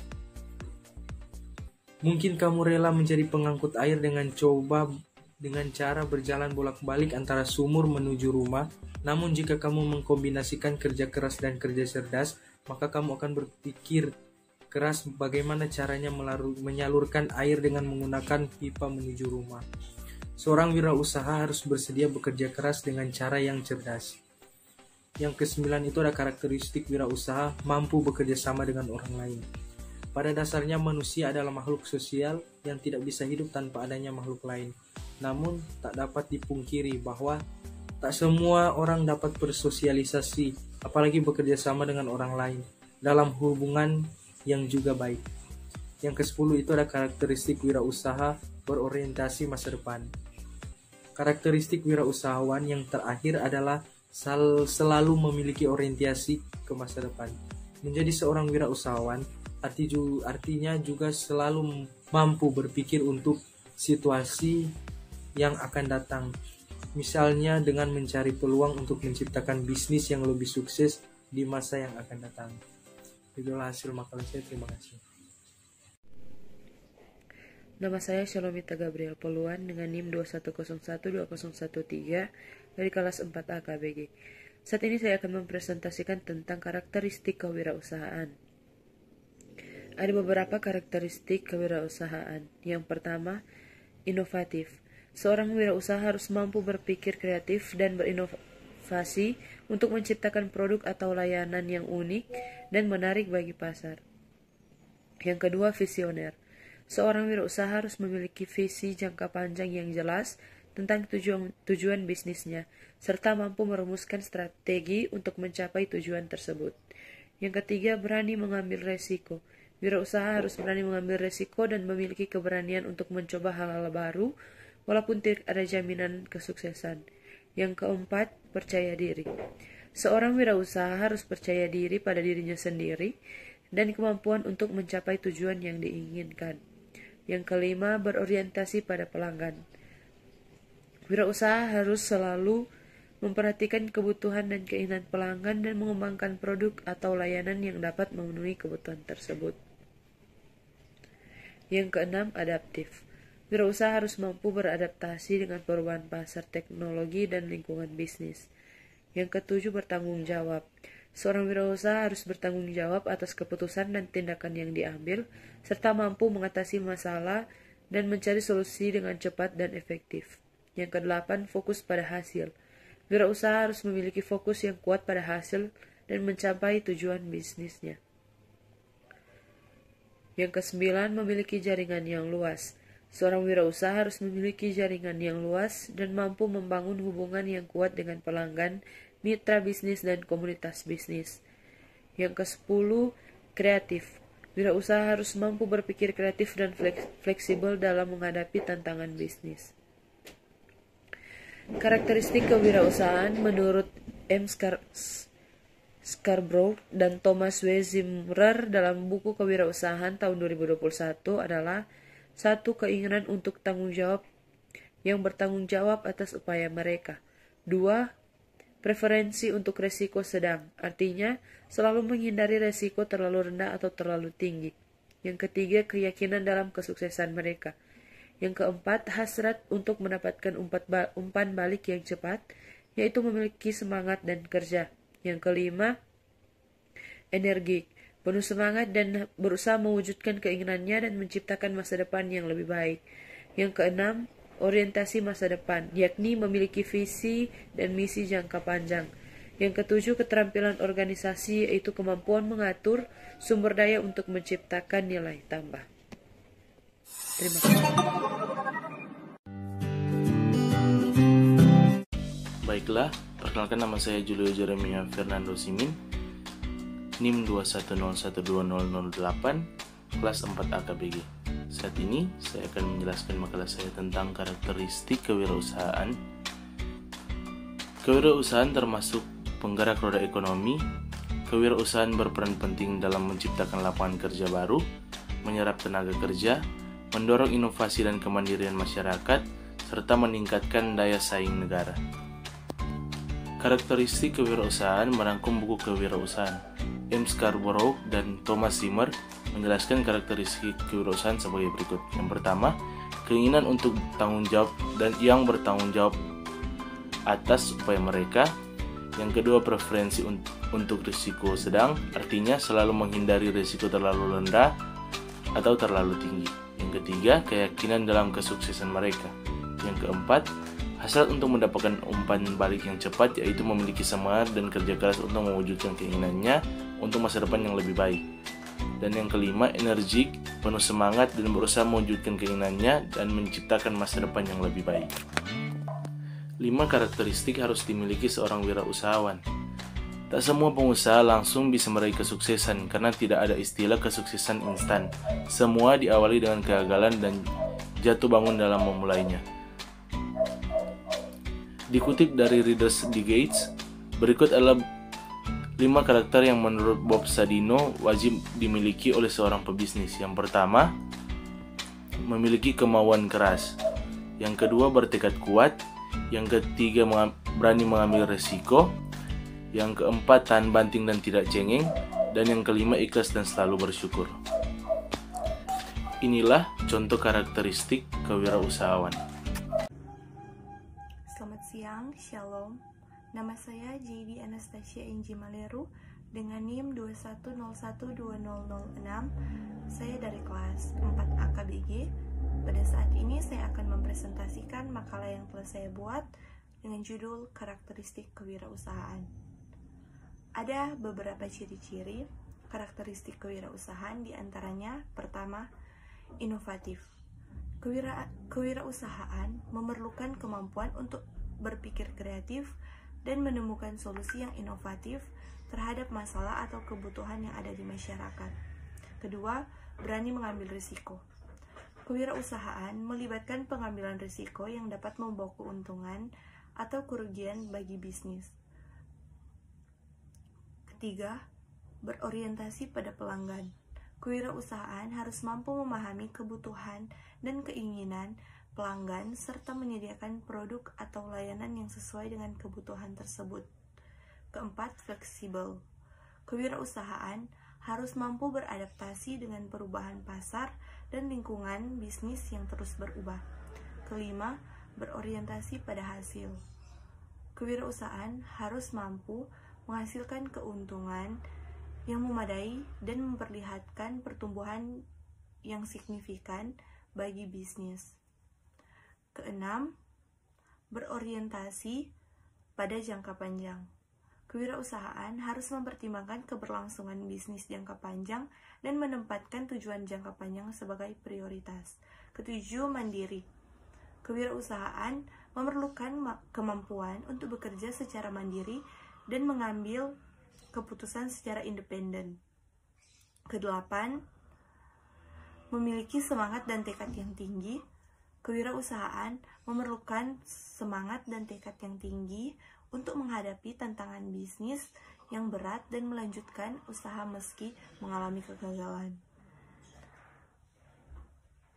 mungkin kamu rela menjadi pengangkut air dengan cara berjalan bolak-balik antara sumur menuju rumah. Namun jika kamu mengkombinasikan kerja keras dan kerja cerdas, maka kamu akan berpikir keras bagaimana caranya menyalurkan air dengan menggunakan pipa menuju rumah. Seorang wirausaha harus bersedia bekerja keras dengan cara yang cerdas. Yang kesembilan itu ada karakteristik wirausaha mampu bekerja sama dengan orang lain. Pada dasarnya manusia adalah makhluk sosial yang tidak bisa hidup tanpa adanya makhluk lain. Namun tak dapat dipungkiri bahwa tak semua orang dapat bersosialisasi, apalagi bekerja sama dengan orang lain dalam hubungan yang juga baik. Yang ke-10 itu ada karakteristik wirausaha berorientasi masa depan. Karakteristik wirausahawan yang terakhir adalah selalu memiliki orientasi ke masa depan. Menjadi seorang wirausahawan artinya juga selalu mampu berpikir untuk situasi yang akan datang. Misalnya dengan mencari peluang untuk menciptakan bisnis yang lebih sukses di masa yang akan datang. Itulah hasil makalah saya. Terima kasih. Nama saya Shalomita Gabriel Poluan dengan NIM 210120113 dari kelas 4A KBG. Saat ini saya akan mempresentasikan tentang karakteristik kewirausahaan. Ada beberapa karakteristik kewirausahaan. Yang pertama, inovatif. Seorang wirausaha harus mampu berpikir kreatif dan berinovasi untuk menciptakan produk atau layanan yang unik dan menarik bagi pasar. Yang kedua, visioner. Seorang wirausaha harus memiliki visi jangka panjang yang jelas tentang tujuan bisnisnya, serta mampu merumuskan strategi untuk mencapai tujuan tersebut. Yang ketiga, berani mengambil resiko. Wirausaha harus berani mengambil resiko dan memiliki keberanian untuk mencoba hal-hal baru, walaupun tidak ada jaminan kesuksesan. Yang keempat, percaya diri. Seorang wirausaha harus percaya diri pada dirinya sendiri dan kemampuan untuk mencapai tujuan yang diinginkan. Yang kelima, berorientasi pada pelanggan. Wirausaha harus selalu memperhatikan kebutuhan dan keinginan pelanggan dan mengembangkan produk atau layanan yang dapat memenuhi kebutuhan tersebut. Yang keenam, adaptif. Wirausaha harus mampu beradaptasi dengan perubahan pasar, teknologi, dan lingkungan bisnis. Yang ketujuh, bertanggung jawab. Seorang wirausaha harus bertanggung jawab atas keputusan dan tindakan yang diambil, serta mampu mengatasi masalah dan mencari solusi dengan cepat dan efektif. Yang kedelapan, fokus pada hasil. Wirausaha harus memiliki fokus yang kuat pada hasil dan mencapai tujuan bisnisnya. Yang kesembilan, memiliki jaringan yang luas. Seorang wirausaha harus memiliki jaringan yang luas dan mampu membangun hubungan yang kuat dengan pelanggan, mitra bisnis, dan komunitas bisnis. Yang ke-10, kreatif. Wirausaha harus mampu berpikir kreatif dan fleksibel dalam menghadapi tantangan bisnis. Karakteristik kewirausahaan menurut M. Scarborough dan Thomas W. Zimmer dalam buku Kewirausahaan tahun 2021 adalah: 1. Keinginan untuk tanggung jawab yang bertanggung jawab atas upaya mereka. 2. Preferensi untuk resiko sedang, artinya selalu menghindari resiko terlalu rendah atau terlalu tinggi. Yang ketiga, keyakinan dalam kesuksesan mereka. Yang keempat, hasrat untuk mendapatkan umpan balik yang cepat, yaitu memiliki semangat dan kerja. Yang kelima, energik, penuh semangat dan berusaha mewujudkan keinginannya dan menciptakan masa depan yang lebih baik. Yang keenam, Orientasi masa depan, yakni memiliki visi dan misi jangka panjang. Yang ketujuh, keterampilan organisasi, yaitu kemampuan mengatur sumber daya untuk menciptakan nilai tambah. Terima kasih. Baiklah, perkenalkan nama saya Julio Jeremia Fernando Simin, NIM 210120008, kelas 4 AKBG. Saat ini, saya akan menjelaskan makalah saya tentang karakteristik kewirausahaan. Kewirausahaan termasuk penggerak roda ekonomi. Kewirausahaan berperan penting dalam menciptakan lapangan kerja baru, menyerap tenaga kerja, mendorong inovasi dan kemandirian masyarakat, serta meningkatkan daya saing negara. Karakteristik kewirausahaan merangkum buku kewirausahaan. M. Scarborough dan Thomas Zimmer menjelaskan karakteristik kewirausahaan sebagai berikut. Yang pertama, keinginan untuk tanggung jawab dan yang bertanggung jawab atas upaya mereka. Yang kedua, preferensi untuk risiko sedang, artinya selalu menghindari risiko terlalu rendah atau terlalu tinggi. Yang ketiga, keyakinan dalam kesuksesan mereka. Yang keempat, hasrat untuk mendapatkan umpan balik yang cepat, yaitu memiliki semangat dan kerja keras untuk mewujudkan keinginannya untuk masa depan yang lebih baik. Dan yang kelima, energik, penuh semangat dan berusaha mewujudkan keinginannya dan menciptakan masa depan yang lebih baik. 5 karakteristik harus dimiliki seorang wirausahawan. Tak semua pengusaha langsung bisa meraih kesuksesan karena tidak ada istilah kesuksesan instan. Semua diawali dengan kegagalan dan jatuh bangun dalam memulainya. Dikutip dari Reader's Digest, berikut adalah 5 karakter yang menurut Bob Sadino wajib dimiliki oleh seorang pebisnis. Yang pertama, memiliki kemauan keras. Yang kedua, bertekad kuat. Yang ketiga, berani mengambil resiko. Yang keempat, tahan banting dan tidak cengeng. Dan yang kelima, ikhlas dan selalu bersyukur. Inilah contoh karakteristik kewirausahawan. Selamat siang, Shalom. Nama saya JD Anastasia Enji Maleru dengan NIM 210120006. Saya dari kelas 4 AKBG. Pada saat ini saya akan mempresentasikan makalah yang telah saya buat dengan judul Karakteristik Kewirausahaan. Ada beberapa ciri-ciri karakteristik kewirausahaan, diantaranya pertama, inovatif. Kewirausahaan memerlukan kemampuan untuk berpikir kreatif dan menemukan solusi yang inovatif terhadap masalah atau kebutuhan yang ada di masyarakat. Kedua, berani mengambil risiko. Kewirausahaan melibatkan pengambilan risiko yang dapat membawa keuntungan atau kerugian bagi bisnis. Ketiga, berorientasi pada pelanggan. Kewirausahaan harus mampu memahami kebutuhan dan keinginan pelanggan serta menyediakan produk atau layanan yang sesuai dengan kebutuhan tersebut. Keempat, fleksibel. Kewirausahaan harus mampu beradaptasi dengan perubahan pasar dan lingkungan bisnis yang terus berubah. Kelima, berorientasi pada hasil. Kewirausahaan harus mampu menghasilkan keuntungan yang memadai dan memperlihatkan pertumbuhan yang signifikan bagi bisnis. Keenam, berorientasi pada jangka panjang. Kewirausahaan harus mempertimbangkan keberlangsungan bisnis jangka panjang dan menempatkan tujuan jangka panjang sebagai prioritas. Ketujuh, mandiri. Kewirausahaan memerlukan kemampuan untuk bekerja secara mandiri dan mengambil keputusan secara independen. Kedelapan, memiliki semangat dan tekad yang tinggi. Kewirausahaan memerlukan semangat dan tekad yang tinggi untuk menghadapi tantangan bisnis yang berat dan melanjutkan usaha meski mengalami kegagalan.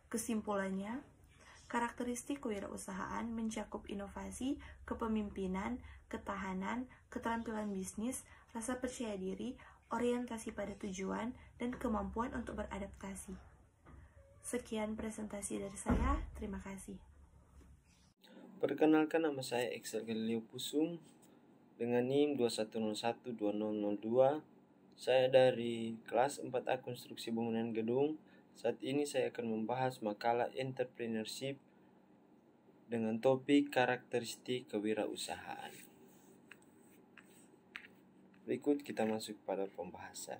Kesimpulannya, karakteristik kewirausahaan mencakup inovasi, kepemimpinan, ketahanan, keterampilan bisnis, rasa percaya diri, orientasi pada tujuan, dan kemampuan untuk beradaptasi. Sekian presentasi dari saya, terima kasih. Perkenalkan, nama saya Excel Galileo Pusung dengan NIM 210120002. Saya dari kelas 4A Konstruksi Bangunan Gedung. Saat ini saya akan membahas makalah entrepreneurship dengan topik karakteristik kewirausahaan. Berikut kita masuk pada pembahasan.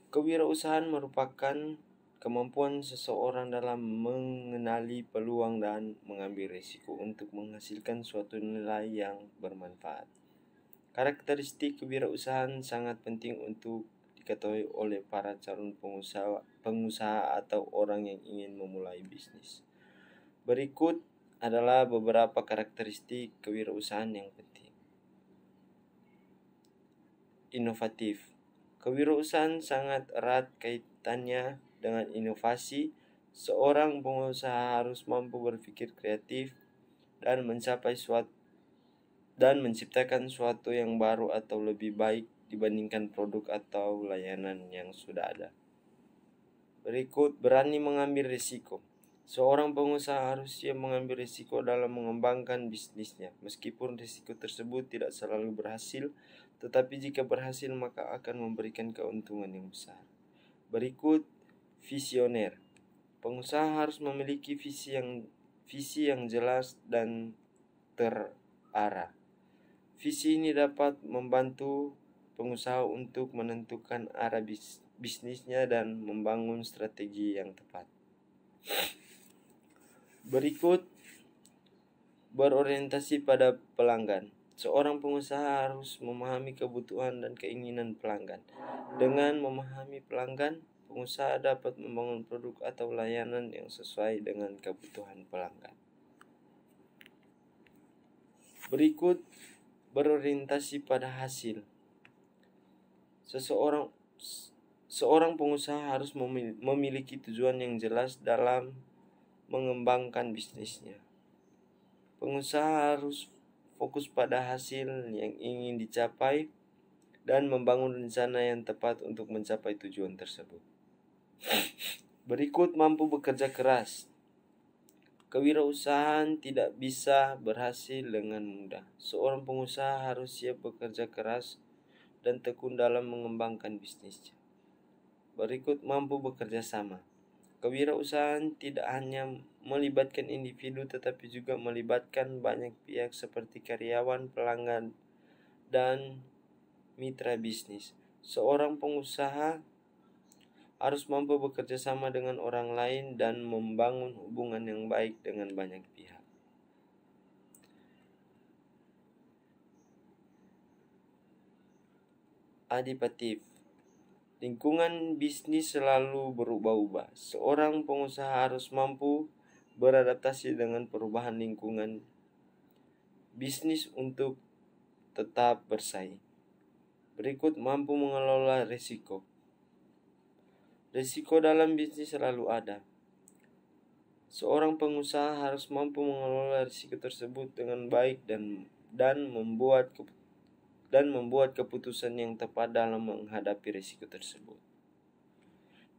Kewirausahaan merupakan kemampuan seseorang dalam mengenali peluang dan mengambil risiko untuk menghasilkan suatu nilai yang bermanfaat. Karakteristik kewirausahaan sangat penting untuk diketahui oleh para calon pengusaha atau orang yang ingin memulai bisnis. Berikut adalah beberapa karakteristik kewirausahaan yang penting. Inovatif. Kewirausahaan sangat erat kaitannya dengan inovasi. Seorang pengusaha harus mampu berpikir kreatif dan menciptakan suatu yang baru atau lebih baik dibandingkan produk atau layanan yang sudah ada. Berikut, berani mengambil risiko. Seorang pengusaha harus siap mengambil risiko dalam mengembangkan bisnisnya. Meskipun risiko tersebut tidak selalu berhasil, tetapi jika berhasil maka akan memberikan keuntungan yang besar. Berikut, visioner. Pengusaha harus memiliki visi yang jelas dan terarah. Visi ini dapat membantu pengusaha untuk menentukan arah bisnisnya dan membangun strategi yang tepat. Berikut, berorientasi pada pelanggan. Seorang pengusaha harus memahami kebutuhan dan keinginan pelanggan. Dengan memahami pelanggan, pengusaha dapat membangun produk atau layanan yang sesuai dengan kebutuhan pelanggan. Berikut, berorientasi pada hasil. Seorang pengusaha harus memiliki tujuan yang jelas dalam mengembangkan bisnisnya. Pengusaha harus fokus pada hasil yang ingin dicapai dan membangun rencana yang tepat untuk mencapai tujuan tersebut. Berikut, mampu bekerja keras. Kewirausahaan tidak bisa berhasil dengan mudah. Seorang pengusaha harus siap bekerja keras dan tekun dalam mengembangkan bisnisnya. Berikut, mampu bekerja sama. Kewirausahaan tidak hanya melibatkan individu tetapi juga melibatkan banyak pihak seperti karyawan, pelanggan, dan mitra bisnis. Seorang pengusaha harus mampu bekerja sama dengan orang lain dan membangun hubungan yang baik dengan banyak pihak. Adaptif. Lingkungan bisnis selalu berubah-ubah. Seorang pengusaha harus mampu beradaptasi dengan perubahan lingkungan bisnis untuk tetap bersaing. Berikut, mampu mengelola risiko. Risiko dalam bisnis selalu ada. Seorang pengusaha harus mampu mengelola risiko tersebut dengan baik dan membuat keputusan yang tepat dalam menghadapi risiko tersebut.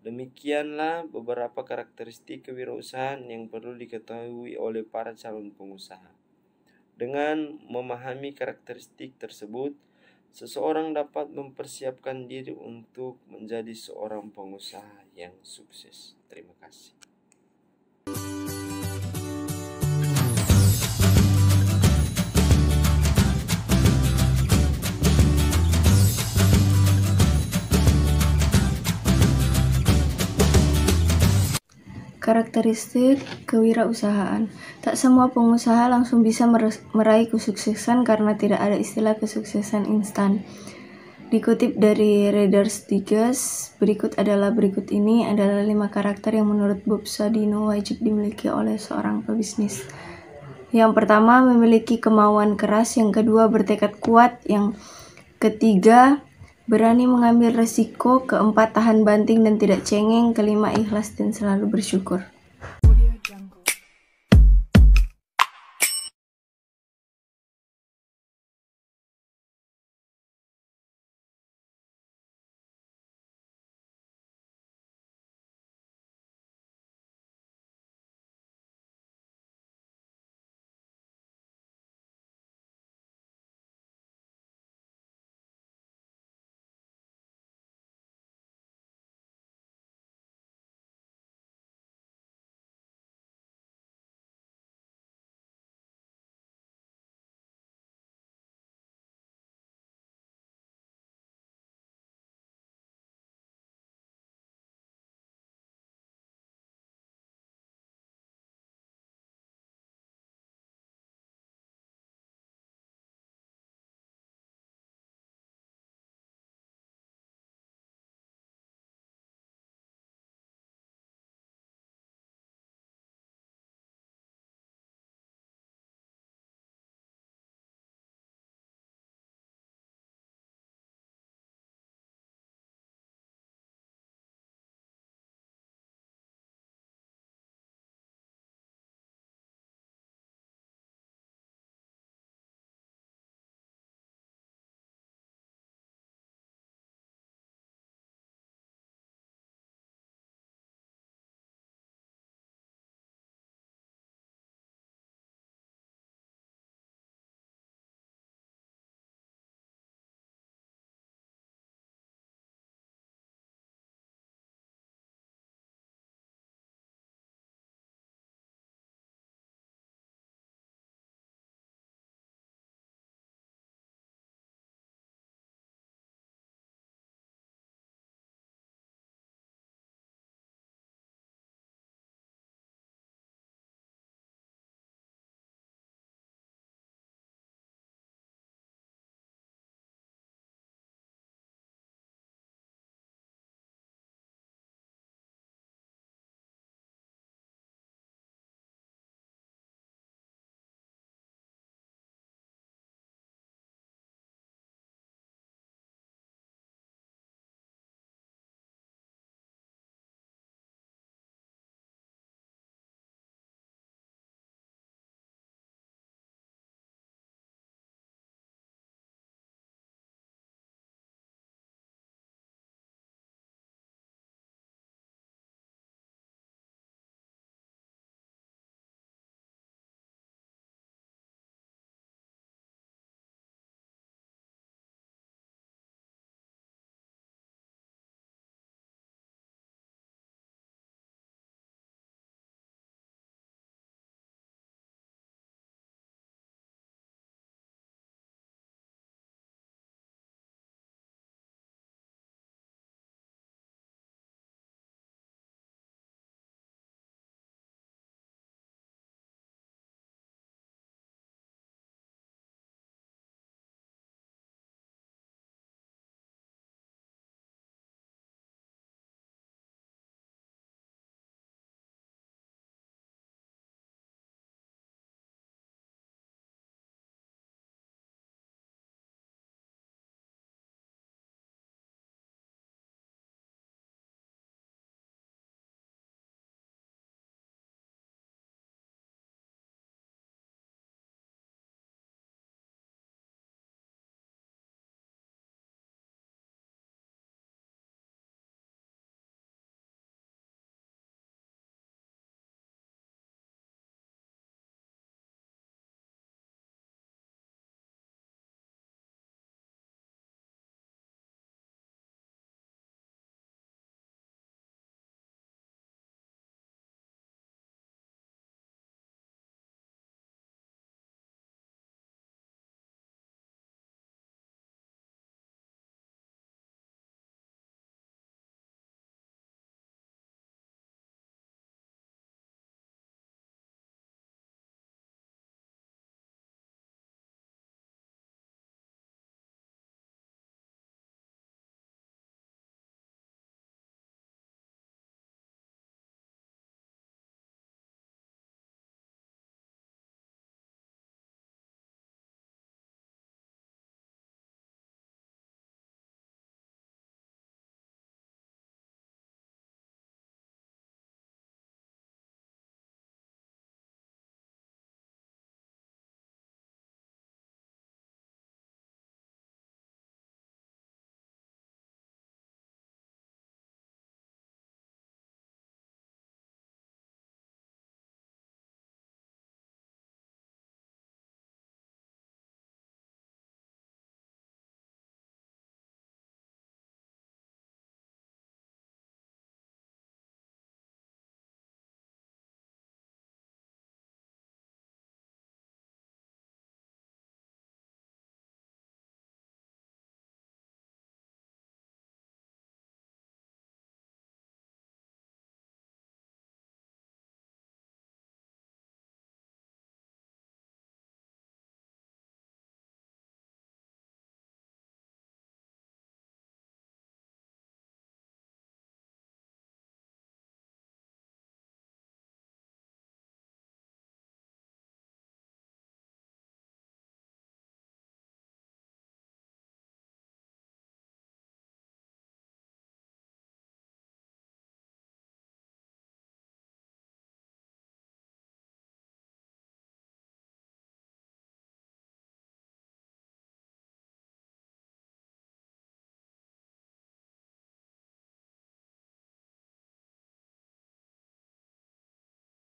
Demikianlah beberapa karakteristik kewirausahaan yang perlu diketahui oleh para calon pengusaha. Dengan memahami karakteristik tersebut, seseorang dapat mempersiapkan diri untuk menjadi seorang pengusaha yang sukses. Terima kasih. Karakteristik kewirausahaan. Tak semua pengusaha langsung bisa meraih kesuksesan karena tidak ada istilah kesuksesan instan. Dikutip dari Reader's Digest, berikut adalah 5 karakter yang menurut Bob Sadino wajib dimiliki oleh seorang pebisnis. Yang pertama, memiliki kemauan keras. Yang kedua, bertekad kuat. Yang ketiga, berani mengambil resiko. Keempat, tahan banting dan tidak cengeng. Kelima, ikhlas dan selalu bersyukur.